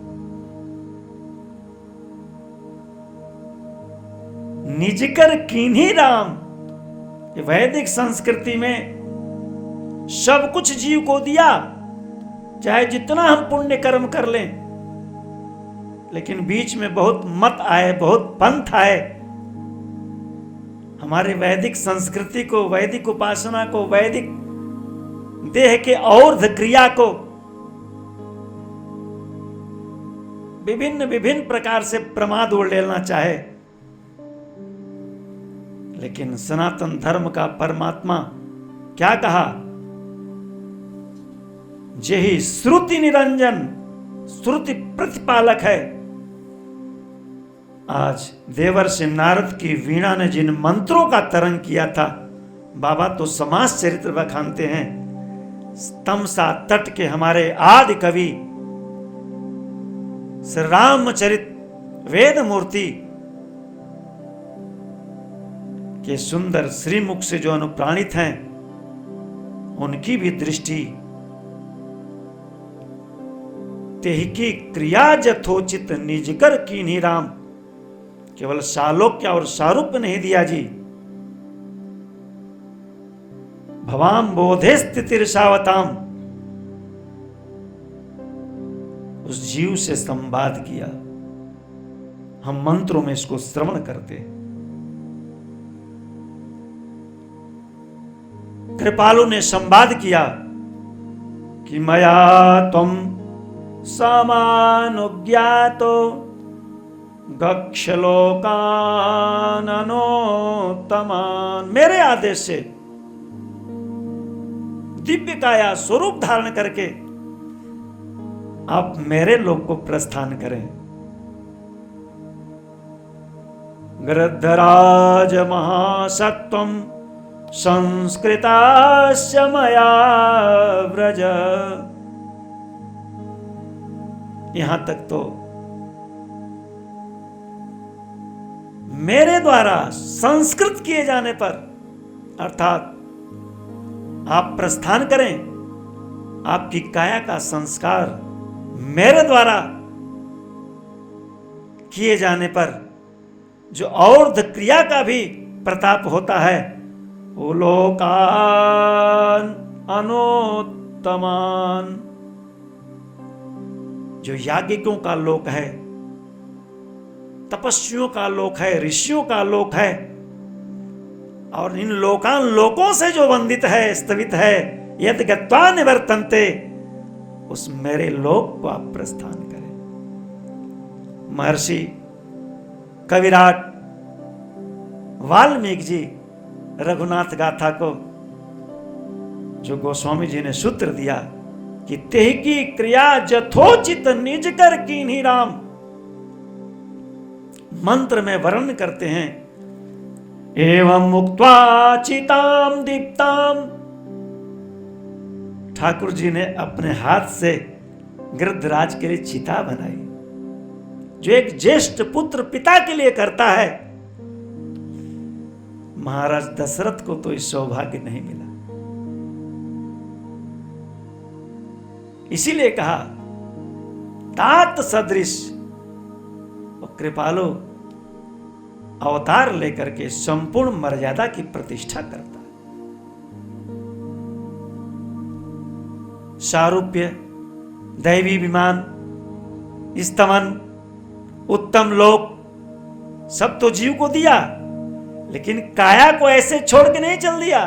निजकर कीन्ही राम। वैदिक संस्कृति में सब कुछ जीव को दिया, चाहे जितना हम पुण्य कर्म कर लें, लेकिन बीच में बहुत मत आए, बहुत पंथ आए, हमारे वैदिक संस्कृति को, वैदिक उपासना को, वैदिक देह के और्ध क्रिया को विभिन्न विभिन्न प्रकार से प्रमाद ओढ़ लेना चाहे, लेकिन सनातन धर्म का परमात्मा क्या कहा? यही श्रुति निरंजन, श्रुति प्रतिपालक है। आज देवर्षि नारद की वीणा ने जिन मंत्रों का तरंग किया था, बाबा तो समाज चरित्र बखानते हैं। तमसा तट के हमारे आदि कवि श्री रामचरित वेद मूर्ति के सुंदर श्रीमुख से जो अनुप्राणित हैं, उनकी भी दृष्टि तेहि की क्रिया यथोचित निजकर कीन्ही राम। केवल सालोक्य और सारूप्य नहीं दिया जी, भवाम बोधे स्थितिर्षावताम, उस जीव से संवाद किया। हम मंत्रों में इसको श्रवण करते हैं। कृपालु ने संवाद किया कि मया त्वं समानुज्ञातो गक्ष लोकान अनोत्तमान। मेरे आदेश से दिव्य काया स्वरूप धारण करके आप मेरे लोक को प्रस्थान करें। गृद्धराज महासत्वम संस्कृतास्य मया व्रज। यहां तक तो मेरे द्वारा संस्कृत किए जाने पर, अर्थात आप प्रस्थान करें, आपकी काया का संस्कार मेरे द्वारा किए जाने पर जो और्ध क्रिया का भी प्रताप होता है, वो लोकान अनोत्तमान, जो याज्ञिकों का लोक है, तपस्वियों का लोक है, ऋषियों का लोक है, और इन लोकान लोकों से जो वंदित है, स्तवित है, यद गत्वा निवर्तन्ते, उस मेरे लोक को आप प्रस्थान करें। महर्षि कविराट वाल्मीकि जी रघुनाथ गाथा को जो गोस्वामी जी ने सूत्र दिया कि तेहि की क्रिया यथोचित निज कर कीन्ही राम, मंत्र में वर्णन करते हैं। एवं मुक्त्वा चिताम दीप्ताम, ठाकुर जी ने अपने हाथ से गृद्धराज के लिए चिता बनाई, जो एक ज्येष्ठ पुत्र पिता के लिए करता है। महाराज दशरथ को तो इस सौभाग्य नहीं मिला। इसीलिए कहा तात सदृश, और कृपालु अवतार लेकर के संपूर्ण मर्यादा की प्रतिष्ठा करता है। सारूप्य, दैवी विमान, स्तमन, उत्तम लोक सब तो जीव को दिया, लेकिन काया को ऐसे छोड़ के नहीं चल दिया।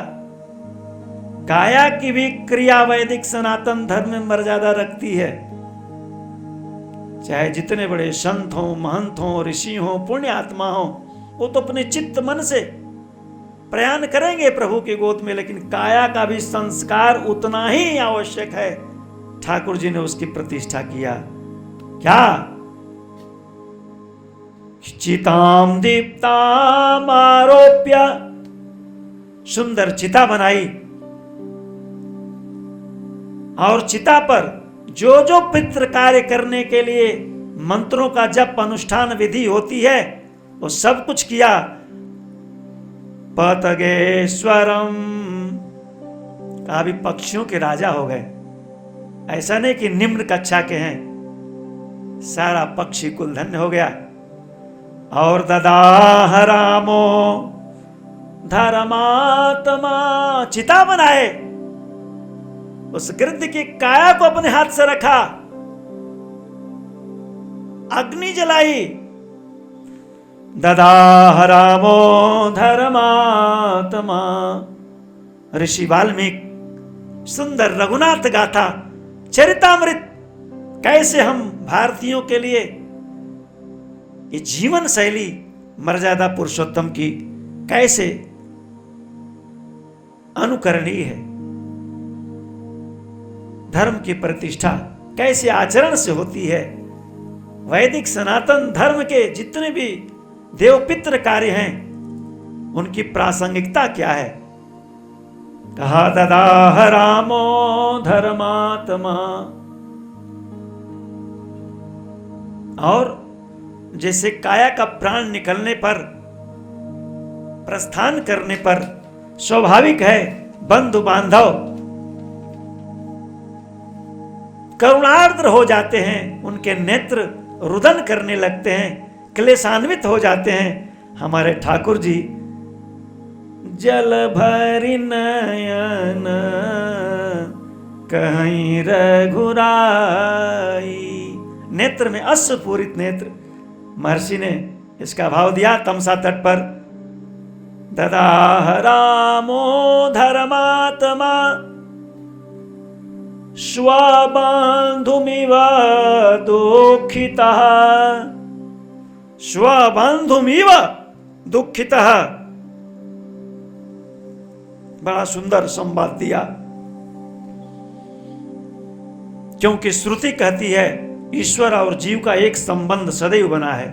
काया की भी क्रिया वैदिक सनातन धर्म में मर्यादा रखती है। चाहे जितने बड़े संत हों, महंत हों, ऋषि हों, पुण्य आत्मा हों, वो तो अपने चित्त मन से प्रयाण करेंगे प्रभु की गोद में, लेकिन काया का भी संस्कार उतना ही आवश्यक है। ठाकुर जी ने उसकी प्रतिष्ठा किया। क्या? चिताम दीप्ताम आरोप्य, सुंदर चिता बनाई, और चिता पर जो जो पितृ कार्य करने के लिए मंत्रों का जप अनुष्ठान विधि होती है वो सब कुछ किया। पतगेश्वरम, कहा भी पक्षियों के राजा हो गए। ऐसा नहीं कि निम्न कक्षा के हैं, सारा पक्षी कुल धन्य हो गया। और ददाह रामो धर्मात्मा, चिता बनाए, उस गृद्ध की काया को अपने हाथ से रखा, अग्नि जलाई। ददाह रामो धर्मात्मा, ऋषि वाल्मीकि सुंदर रघुनाथ गाथा, चरितामृत, कैसे हम भारतीयों के लिए ये जीवन शैली मर्यादा पुरुषोत्तम की कैसे अनुकरणीय है, धर्म की प्रतिष्ठा कैसे आचरण से होती है। वैदिक सनातन धर्म के जितने भी देवपित्र कार्य हैं उनकी प्रासंगिकता क्या है। कहा ददाह रामो धर्मात्मा, और जैसे काया का प्राण निकलने पर, प्रस्थान करने पर स्वाभाविक है बंधु बांधव करुणार्द्र हो जाते हैं, उनके नेत्र रुदन करने लगते हैं, क्लेशान्वित हो जाते हैं। हमारे ठाकुर जी जल भरि नयन कहीं रघुराई, नेत्र में अश्रुपूरित नेत्र। महर्षि ने इसका भाव दिया तमसा तट पर, ददाह रामो धर्मात्मा स्वबंधुमिव दुःखितः, स्वबंधुमिव दुःखितः। बड़ा सुंदर संवाद दिया, क्योंकि श्रुति कहती है ईश्वर और जीव का एक संबंध सदैव बना है।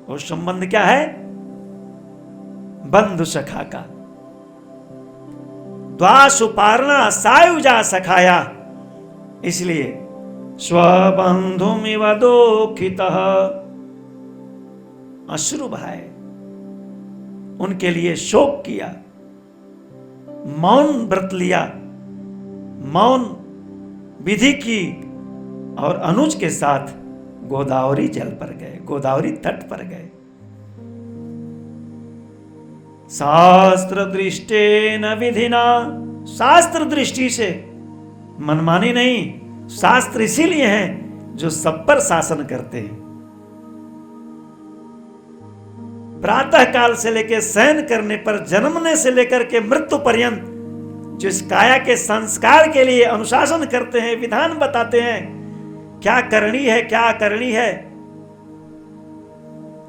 और संबंध क्या है? बंधु सखा का। द्वासुपार्णा सायुजा सखाया, इसलिए स्वबंधुमिव दुःखितः, अश्रु बहाए, उनके लिए शोक किया, मौन व्रत लिया, मौन विधि की, और अनुज के साथ गोदावरी जल पर गए, गोदावरी तट पर गए। शास्त्र दृष्टेन विधिना, शास्त्र दृष्टि से, मनमानी नहीं। शास्त्र इसीलिए हैं जो सब पर शासन करते हैं। प्रातः काल से लेकर शयन करने पर, जन्मने से लेकर के मृत्यु पर्यंत जो इस काया के संस्कार के लिए अनुशासन करते हैं, विधान बताते हैं, क्या करनी है क्या करनी है,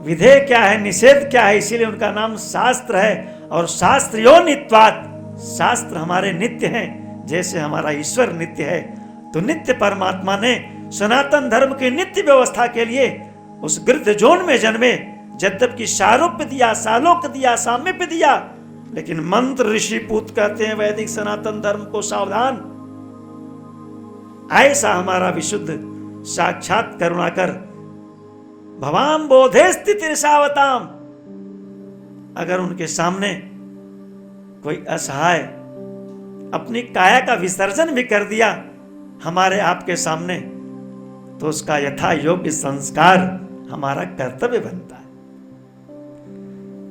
विधेय क्या है, निषेध क्या है, इसीलिए उनका नाम शास्त्र है। और शास्त्रियो नित्वात्, शास्त्र हमारे नित्य हैं, जैसे हमारा ईश्वर नित्य है। तो नित्य परमात्मा ने सनातन धर्म की नित्य व्यवस्था के लिए उस गृध्र जोन में जन्मे। यद्यपि सारूप्य दिया, सालोक दिया, सामीप्य दिया, लेकिन मंत्र ऋषि पूत कहते हैं वैदिक सनातन धर्म को सावधान। ऐसा हमारा विशुद्ध साक्षात करुणाकर भवाम बोधे स्थितिरसावताम। अगर उनके सामने कोई असहाय अपनी काया का विसर्जन भी कर दिया हमारे आपके सामने, तो उसका यथा योग्य संस्कार हमारा कर्तव्य बनता है।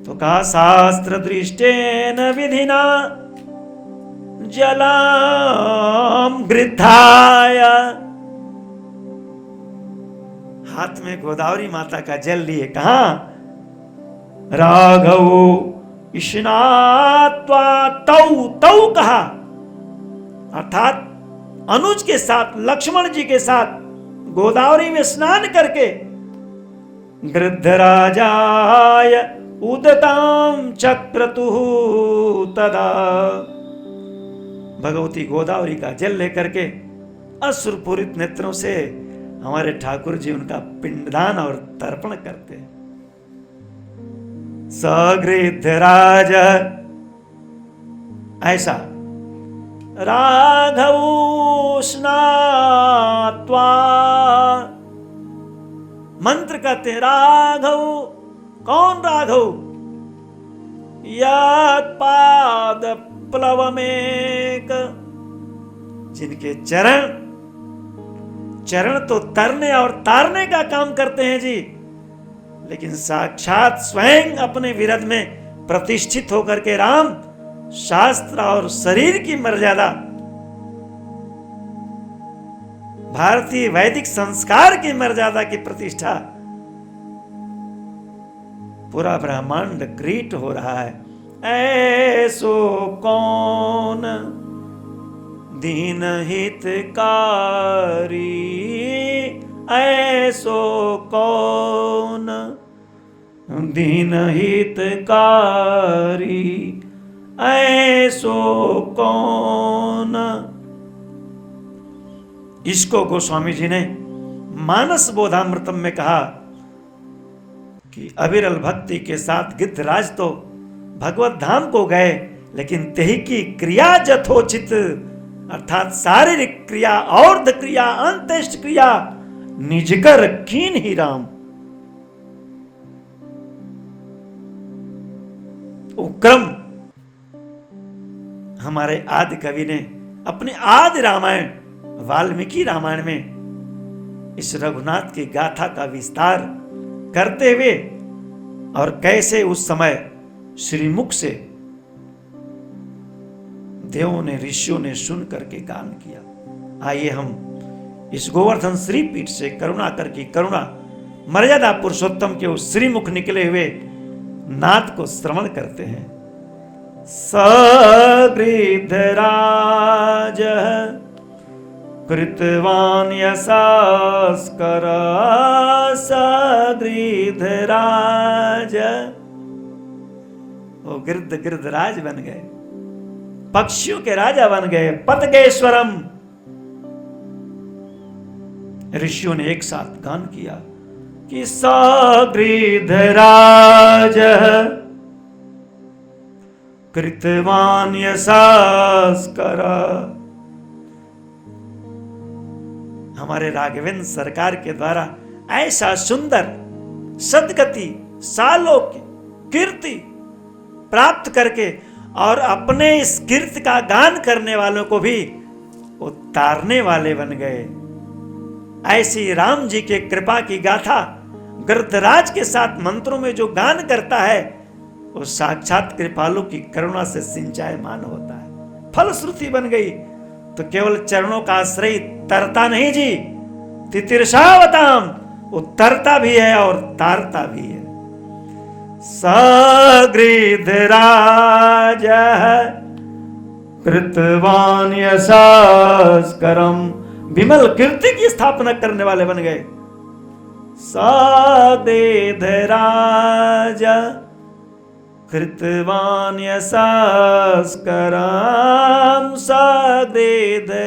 तो कहा शास्त्र दृष्टेन विधिना जलाम गृद्धाय। हाथ में गोदावरी माता का जल लिए कहा राघव स्नात्वा तौ तौ कहा, अर्थात अनुज के साथ लक्ष्मण जी के साथ गोदावरी में स्नान करके गृद्धराजाय उदताम चक्रतुः तदा। भगवती गोदावरी का जल लेकर के अश्रुपूरित नेत्रों से हमारे ठाकुर जी उनका पिंडदान और तर्पण करते हैं। सगृद्धराज ऐसा राघव स्नात्वा, मंत्र कहते हैं राघव। कौन राघव? यत् पाद प्लवमेक, जिनके चरण तो तरने और तारने का काम करते हैं जी, लेकिन साक्षात स्वयं अपने विरध में प्रतिष्ठित होकर के राम शास्त्र और शरीर की मर्यादा, भारतीय वैदिक संस्कार की मर्यादा की प्रतिष्ठा, पूरा ब्रह्मांड ग्रीट हो रहा है। ऐसो कौन दीन हितकारी, ऐसो कौन दीन हितकारी, ऐसो कौन। इसको गोस्वामी जी ने मानस बोधामृतम में कहा कि अविरल भक्ति के साथ गिद्धराज तो भगवत धाम को गए, लेकिन तेहि की क्रिया जथोचित, अर्थात शारीरिक क्रिया, और्ध क्रिया, अंत्येष्ट क्रिया निजकर कीन ही राम। उक्रम हमारे आदि कवि ने अपने आदि रामायण वाल्मीकि रामायण में इस रघुनाथ की गाथा का विस्तार करते हुए और कैसे उस समय श्रीमुख से देवों ने ऋषियों ने सुन करके गान किया। आइए हम इस गोवर्धन श्री पीठ से करुणा करके करुणा मर्यादा पुरुषोत्तम के उस श्रीमुख निकले हुए नाद को श्रवण करते हैं। सगृद्धराज कृतवान यशास्कर, सगृद्धराज, वो गिरधराज बन गए, पक्षियों के राजा बन गए, पतगेश्वरम। ऋषियों ने एक साथ गान किया कि सगृद्धराज कृतवान यशास्कर। हमारे राघवेंद्र सरकार के द्वारा ऐसा सुंदर सदगति सालोक्य कीर्ति प्राप्त करके और अपने इस कीर्ति का गान करने वालों को भी उतारने वाले बन गए। ऐसी राम जी के कृपा की गाथा गिरधराज के साथ मंत्रों में जो गान करता है वो साक्षात कृपालु की करुणा से सिंचायमान होता है, फलश्रुति बन गई। तो केवल चरणों का आश्रय तरता नहीं जी, तितिरसावताम, वो तरता भी है और तारता भी है। सगृद्धराज कृतवान यशास्करम, विमल कीर्ति की स्थापना करने वाले बन गए। सगृद्धराज कृतवान यशास्करम, सगृद्धराज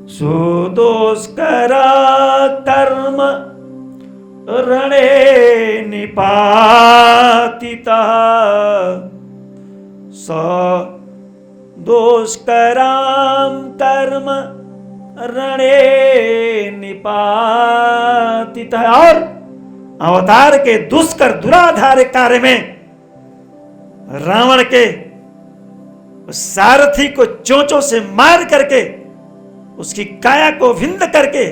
सुदोषकर कर्म रणे निपातितः, स दुष्कराम कर्म रणे निपातित। और अवतार के दुष्कर दुराधार कार्य में रावण के उस सारथी को चोंचों से मार करके उसकी काया को विंध करके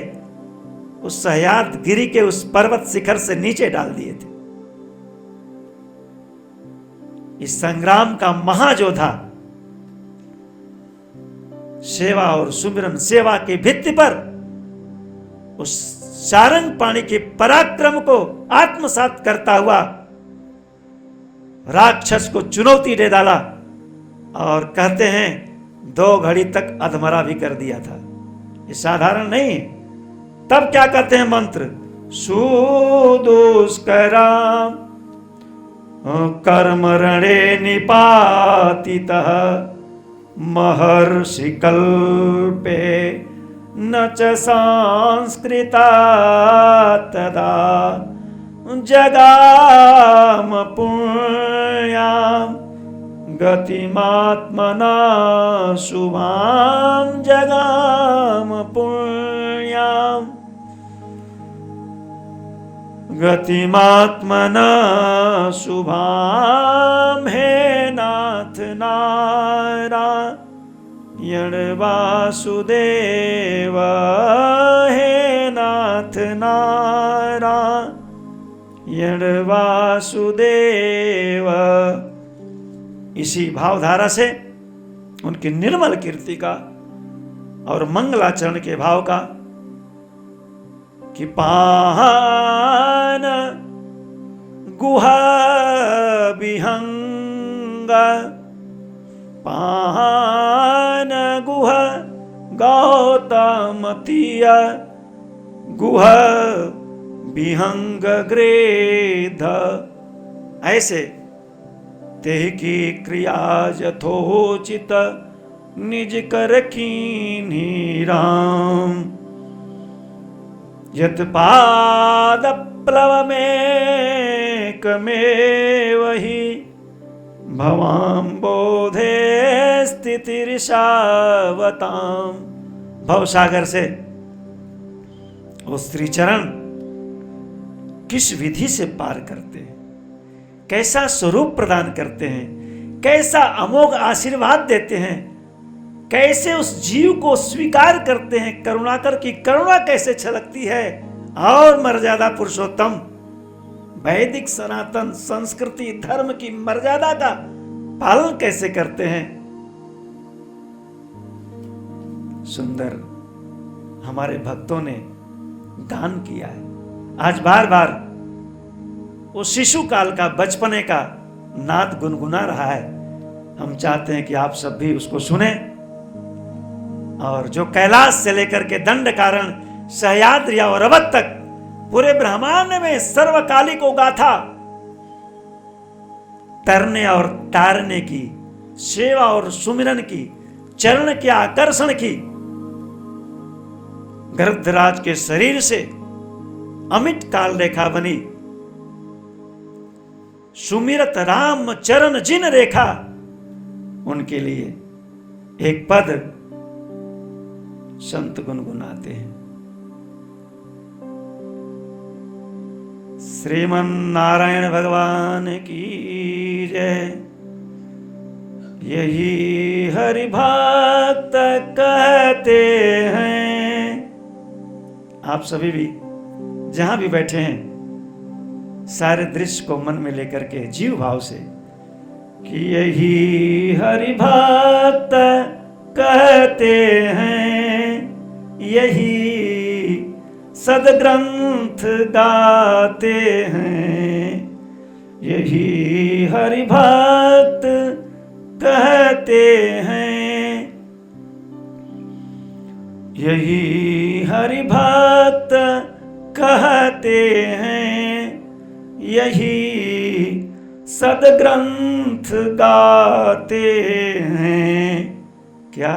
उस सह्याद्री के उस पर्वत शिखर से नीचे डाल दिए थे। इस संग्राम का महायोद्धा सेवा और सुमिरन सेवा की भित्ति पर उस सारंग पाणी के पराक्रम को आत्मसात करता हुआ राक्षस को चुनौती दे डाला और कहते हैं 2 घड़ी तक अधमरा भी कर दिया था। ये साधारण नहीं है। तब क्या कहते हैं मंत्र, सुदुष्कराम कर्म रणे निपातितः महर्षि कल्पे न च संस्कृता तदा जगाम पुण्याम गतिमात्मना शुभाम जगाम पुण्याम गतिमात्मना शुभाम। हे नाथ नारायण वासुदेव, हे नाथ नारायण वासुदेव। इसी भावधारा से उनकी निर्मल कीर्ति का और मंगलाचरण के भाव का कि पाहन गुहा विहंग, पाहन गुहा गौतमतीय गुह विहंग ग्रेध। ऐसे तेह की क्रिया यथोचित निज कर कीन्ही राम। यत पाद प्लव में कमेव ही भवाम बोधे स्थितिर्षावताम। भवसागर से वो श्री चरण किस विधि से पार करते हैं, कैसा स्वरूप प्रदान करते हैं, कैसा अमोघ आशीर्वाद देते हैं, कैसे उस जीव को स्वीकार करते हैं, करुणाकर की करुणा कैसे छलकती है, और मर्यादा पुरुषोत्तम वैदिक सनातन संस्कृति धर्म की मर्यादा का पालन कैसे करते हैं। सुंदर हमारे भक्तों ने गान किया है। आज बार बार वो शिशु काल का बचपने का नाद गुनगुना रहा है। हम चाहते हैं कि आप सब भी उसको सुने और जो कैलाश से लेकर के दंड कारण सह्याद्री और अवध तक पूरे ब्रह्मांड में सर्वकालिक गाथा तरने और तारने की, सेवा और सुमिरन की, चरण के आकर्षण की, गृद्धराज के शरीर से अमिट काल रेखा बनी, सुमिरत राम चरण जिन रेखा, उनके लिए एक पद संत गुनगुनाते हैं। श्रीमन नारायण भगवान की जय। यही हरि भक्त कहते हैं। आप सभी भी जहां भी बैठे हैं सारे दृश्य को मन में लेकर के जीव भाव से कि यही हरि भक्त कहते हैं, यही सदग्रंथ गाते हैं, यही हरि भक्त कहते हैं, यही हरि भक्त कहते हैं, यही सदग्रंथ गाते हैं। क्या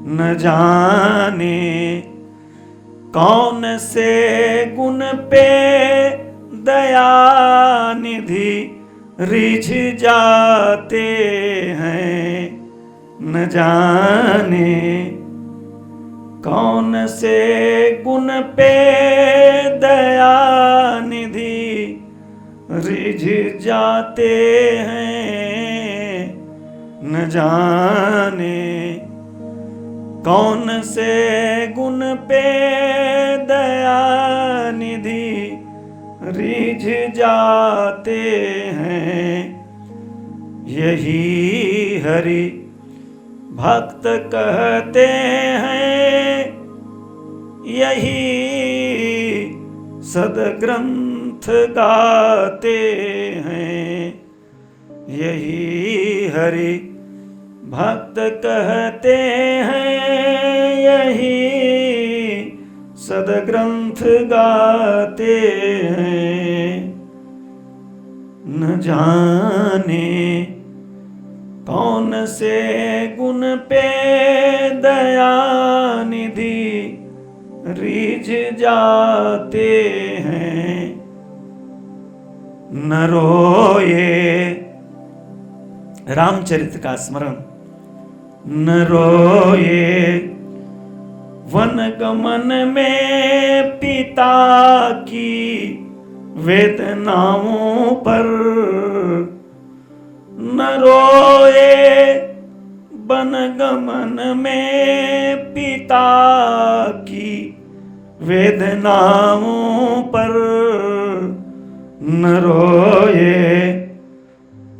न जाने कौन से गुण पे दया निधि रिझ जाते हैं, न जाने कौन से गुण पे दया निधि रिझ जाते हैं। न जाने कौन से गुण पे दया निधि रिझ जाते हैं। यही हरि भक्त कहते हैं, यही सदग्रंथ गाते हैं। यही हरि भक्त कहते हैं, यही सदग्रंथ गाते हैं। न जाने कौन से गुण पे दया निधि रिझ जाते हैं। न रोए, रामचरित का स्मरण। न रोए वन गमन में पिता की वेदनाओं पर। न रोए वन गमन में पिता की वेदनाओं पर। न रोए,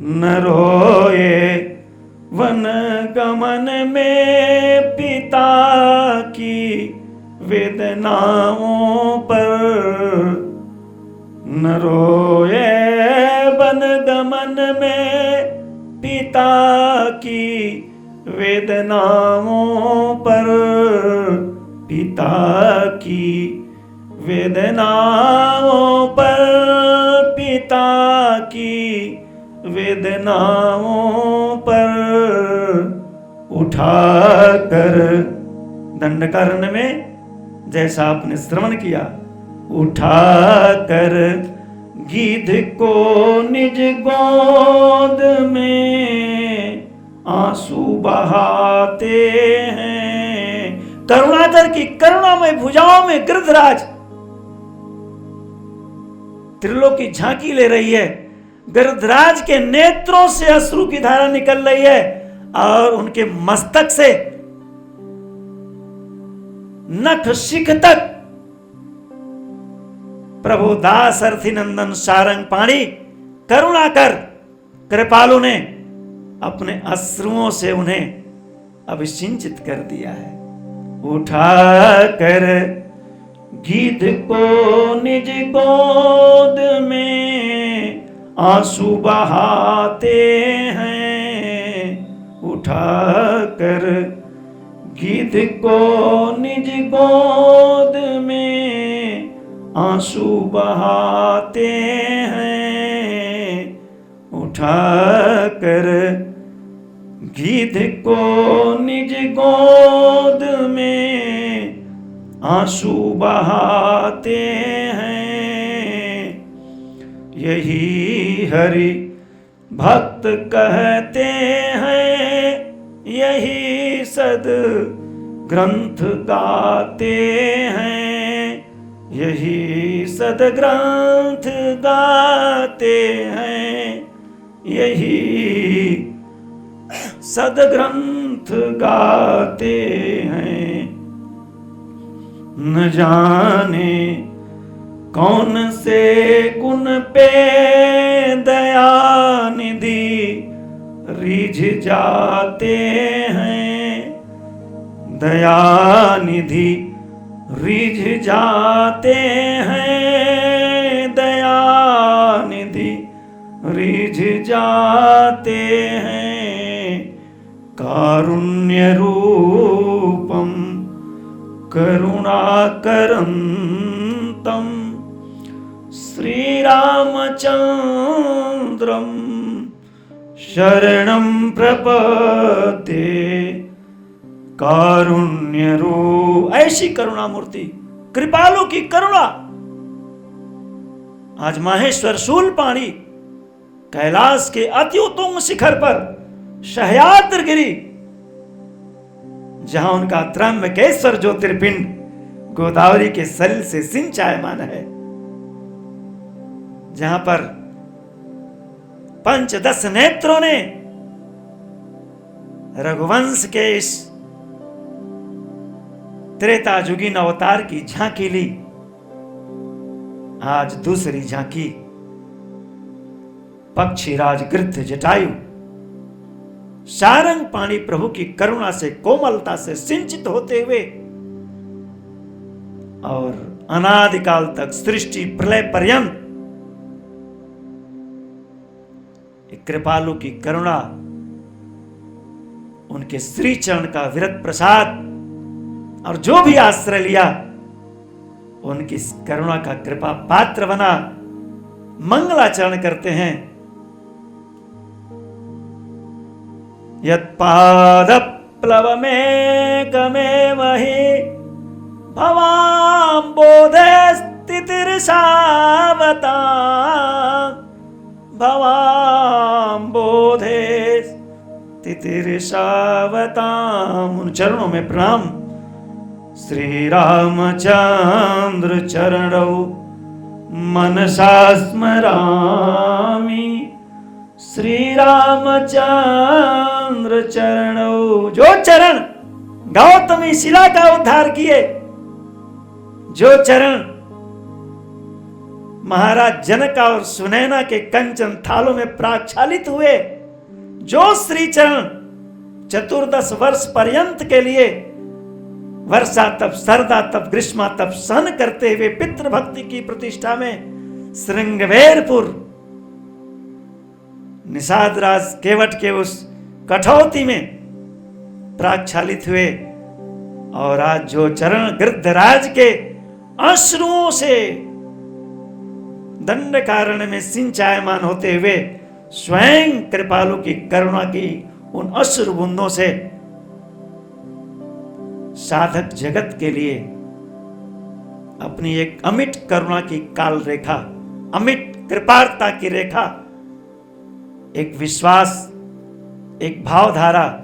न रोए वन गमन में पिता की वेदनाओं पर। न रोए वन गमन में पिता की वेदनाओं पर। पिता की वेदनाओं पर, पिता की वेदनाओं पर। उठाकर दंडकारण्य में जैसा आपने श्रवण किया, उठाकर गीध को निज गोद में आंसू बहाते हैं। करुणाकर की करुणामय भुजाओं में गिरधराज त्रिलोकी झांकी ले रही है। गिरधराज के नेत्रों से अश्रु की धारा निकल रही है और उनके मस्तक से नख शिख तक प्रभु दास अर्थी नंदन सारंग पाणी करुणाकर कृपालु ने अपने अश्रुओं से उन्हें अभिसिंचित कर दिया है। उठाकर गीध को निज गोद में आंसू बहाते हैं। उठाकर गीध को निज गोद में आंसू बहाते हैं। उठाकर गीध को निज गोद में आंसू बहाते हैं। यही हरि भक्त कहते हैं, यही सद ग्रंथ गाते हैं। यही सद ग्रंथ गाते हैं। यही सद ग्रंथ गाते हैं। न जाने कौन से गुण पे दया निधि रिझ जाते हैं। दया निधि रिझ जाते हैं। दया निधि रिझ जाते हैं। कारुण्य रूपम करुणाकरंतम श्री रामचंद्रम शरणं प्रपद्ये। कारुण्य रूप, ऐसी करुणा मूर्ति, कृपालु की करुणा। आज माहेश्वर शूलपाणी कैलाश के अति उत्तुंग शिखर पर सह्याद्रि गिरी जहां उनका त्र्यंबकेश्वर ज्योतिर्पिंड गोदावरी के सलिल से सिंचायमान है, जहां पर पंचदश नेत्रों ने रघुवंश के इस त्रेतायुगीन अवतार की झांकी ली। आज दूसरी झांकी पक्षीराज गृध्र जटायु सारंग पाणी प्रभु की करुणा से, कोमलता से सिंचित होते हुए और अनादिकाल तक सृष्टि प्रलय पर्यंत कृपालु की करुणा, उनके श्री चरण का विरत प्रसाद और जो भी आश्रय लिया उनकी करुणा का कृपा पात्र बना, मंगलाचरण करते हैं। यत्पाद प्लवमेकमेव हि भवाम्बोधे स्थितिर्षावता, भवाम्बोधे स्थितिर्षावताम्। उन चरणों में प्रणाम। श्री रामचंद्र चरणौ मनसा स्मरामि, श्री रामचंद्र चरणौ। जो चरण गौतमी शिला का उद्धार किए, जो चरण महाराज जनक और सुनैना के कंचन थालों में प्राक्षालित हुए, जो श्री चरण चतुर्दश वर्ष पर्यंत के लिए वर्षा तप, सरदा तप, ग्रीष्मा तप सहन करते हुए पितृभक्ति की प्रतिष्ठा में श्रृंगवेरपुर निषादराज केवट के उस कठौती में प्राक्षालित हुए, और आज जो चरण गृद्धराज के अश्रुओं से दंडकारण्य में सिंचायमान होते हुए स्वयं कृपालु की करुणा की उन अश्रु बूंदों से साधक जगत के लिए अपनी एक अमिट करुणा की काल रेखा, अमिट कृपार्ता की रेखा, एक विश्वास, एक भावधारा,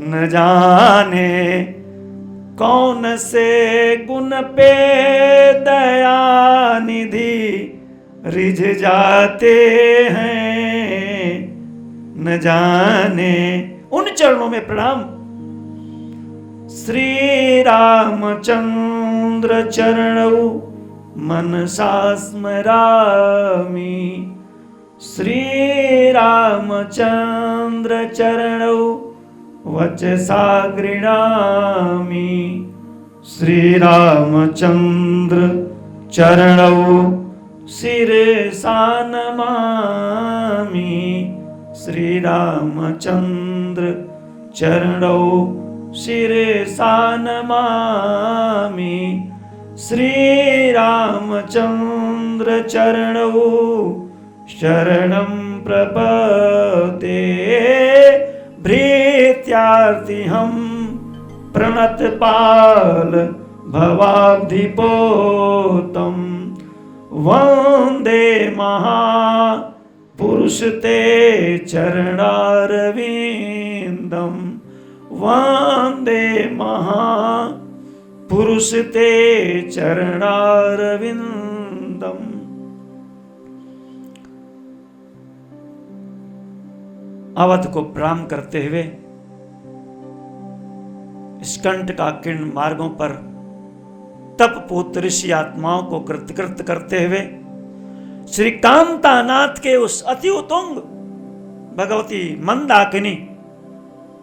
न जाने कौन से गुण पे दया निधि रिझ जाते हैं, न जाने। उन चरणों में प्रणाम। श्री रामचंद्र चरणौ मनसा स्मरामि, श्री रामचंद्र चरणौ वचसा गृह्णामि, श्री रामचंद्र चरणौ शिरसा नमामि, श्री रामचंद्र चरणौ शिरसा नमामि, श्री रामचंद्र चरणौ शरणं प्रपद्ये। भृत्यार्तिहं प्रणतपाल भवाब्धिपोतं, वन्दे महापुरुष ते चरणारविन्दं, वन्दे महापुरुष ते चरणारविन्दम्। अवध को प्रणाम करते हुए स्कंठ का किरण मार्गों पर तपपूत ऋषि आत्माओं को कृतकृत करते हुए श्री कांतानाथ के उस अति उत्तुंग भगवती मंदाकिनी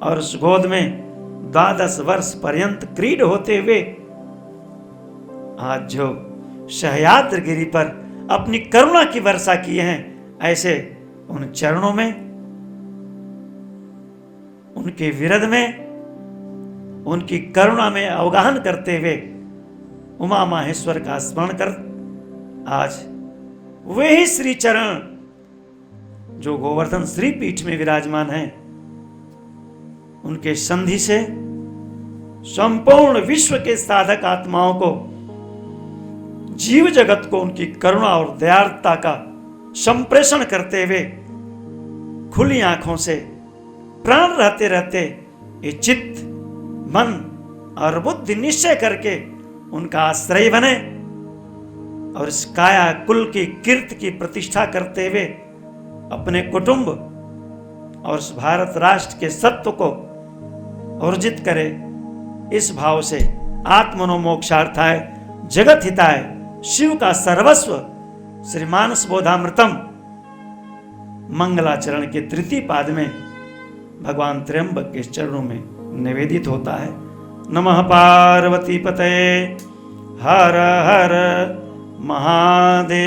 और उस गोद में 12 वर्ष पर्यंत क्रीड होते हुए आज जो सहयाद्रि गिरि पर अपनी करुणा की वर्षा किए हैं, ऐसे उन चरणों में, उनके विरध में, उनकी करुणा में अवगाहन करते हुए उमा माहेश्वर का स्मरण कर आज वे ही श्री चरण जो गोवर्धन श्री पीठ में विराजमान हैं, उनके संधि से संपूर्ण विश्व के साधक आत्माओं को, जीव जगत को उनकी करुणा और दयालुता का संप्रेषण करते हुए खुली आंखों से प्राण रहते रहते ये चित्त, मन और बुद्धि निश्चय करके उनका आश्रय बने और इस काया कुल की कीर्ति की प्रतिष्ठा करते हुए अपने कुटुंब और इस भारत राष्ट्र के सत्व को अर्जित करे। इस भाव से आत्मनो मोक्षार्थाय जगत हिताय शिव का सर्वस्व श्री मानस बोधामृतम मंगलाचरण के तृतीय पाद में भगवान त्र्यंबक के चरणों में निवेदित होता है। नमः पार्वती पते हर हर महादेव।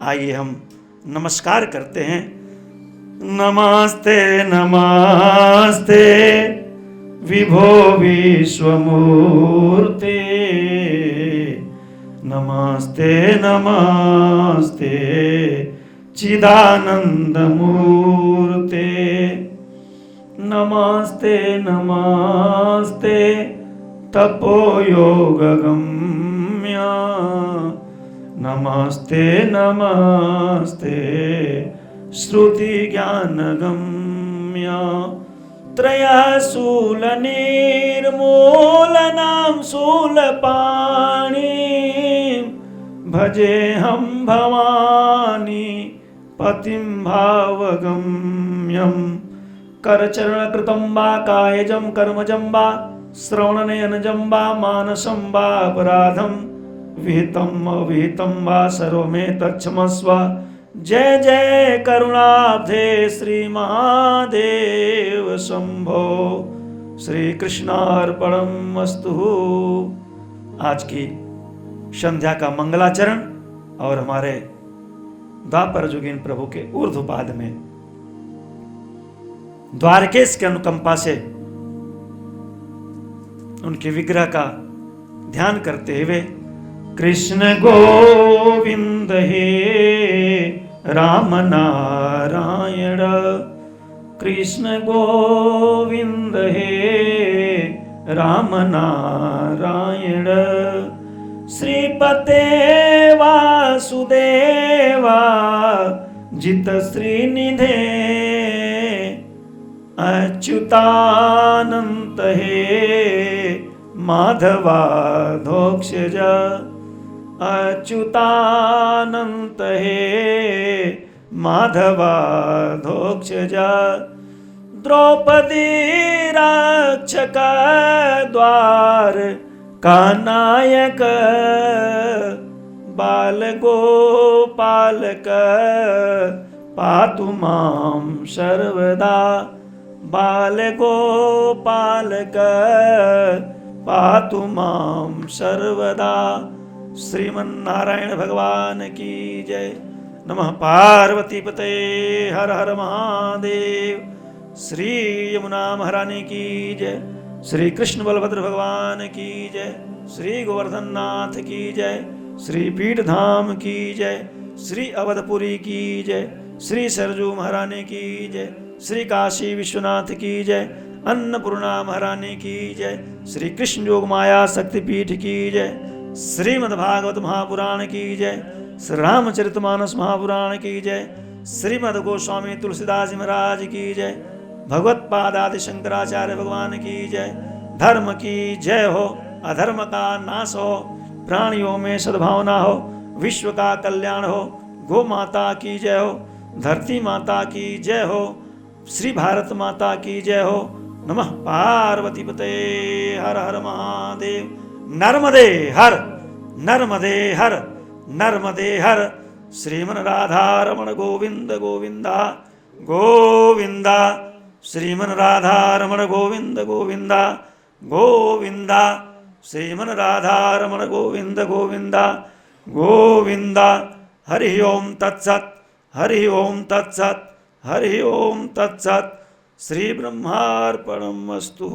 आइए हम नमस्कार करते हैं। नमस्ते नमस्ते विभो विश्वमूर्ते, नमस्ते नमस्ते चिदानंद मूर्ते, नमस्ते नमस्ते तपोयोगगम्य, नमस्ते नमस्ते श्रुति ज्ञानगम्य, त्रयशूल निर्मूलनां शूलपाणि, भजे हम भवानी पतिं भावगम्यं, करचरणकृतं वा कायजं कर्मजं वा श्रवणनयनजं वा मानसं वा अपराधं विहितम् अविहितं वा सर्वमेतत्क्षमस्व। जय जय करुणाब्धे श्री महादेव शंभो। श्री कृष्णार्पणमस्तु। आज की संध्या का मंगलाचरण और हमारे द्वापर जुगीन प्रभु के ऊर्ध्वपाद में द्वारकेश की अनुकंपा से उनके विग्रह का ध्यान करते हुए कृष्ण गोविंद हे राम नारायण, कृष्ण गोविंद हे राम नारायण, श्रीपते वासुदेवा जित श्रीनिधे, अच्युतानंत हे माधवाधोक्षज, अच्युतानंत हे माधवाधोक्षज, द्रौपदी रक्षक द्वार का नायक, बाल गोपालक पातु मां सर्वदा, बाल गोपालक पातु मां सर्वदा। श्रीमन्नारायण भगवान की जय। नमः पार्वती पते हर हर महादेव। श्री यमुना महारानी की जय। श्री कृष्ण बलभद्र भगवान की जय। श्री गोवर्धन नाथ की जय। श्री पीठ धाम की जय। श्री अवधपुरी की जय। श्री सरजू महारानी की जय। श्री काशी विश्वनाथ की जय। अन्नपूर्णा महारानी की जय। श्री कृष्ण योग माया शक्तिपीठ की जय। श्रीमद्भागवत महापुराण की जय। श्री रामचरितमानस महापुराण की जय। श्रीमद् गोस्वामी तुलसीदास जी महाराज की जय। भगवत पाद आदि शंकराचार्य भगवान की जय। धर्म की जय हो, अधर्म का नाश हो, प्राणियों में सद्भावना हो, विश्व का कल्याण हो। गो माता की जय हो, धरती माता की जय हो, श्री भारत माता की जय हो। नमः पार्वती पते हर हर महादेव। नर्मदे हर, नर्मदे हर, नर्मदे हर। श्रीमन राधा रमण गोविंद गोविंदा गोविंदा। श्रीमन राधा रमण गोविंद गोविंदा गोविंदा। श्रीमन राधा रमण गोविंद गोविंदा गोविंदा। हरि ओम तत्सत, हरि ओम तत्सत, हरि ओम तत्सत। श्री ब्रह्मार्पणमस्तु।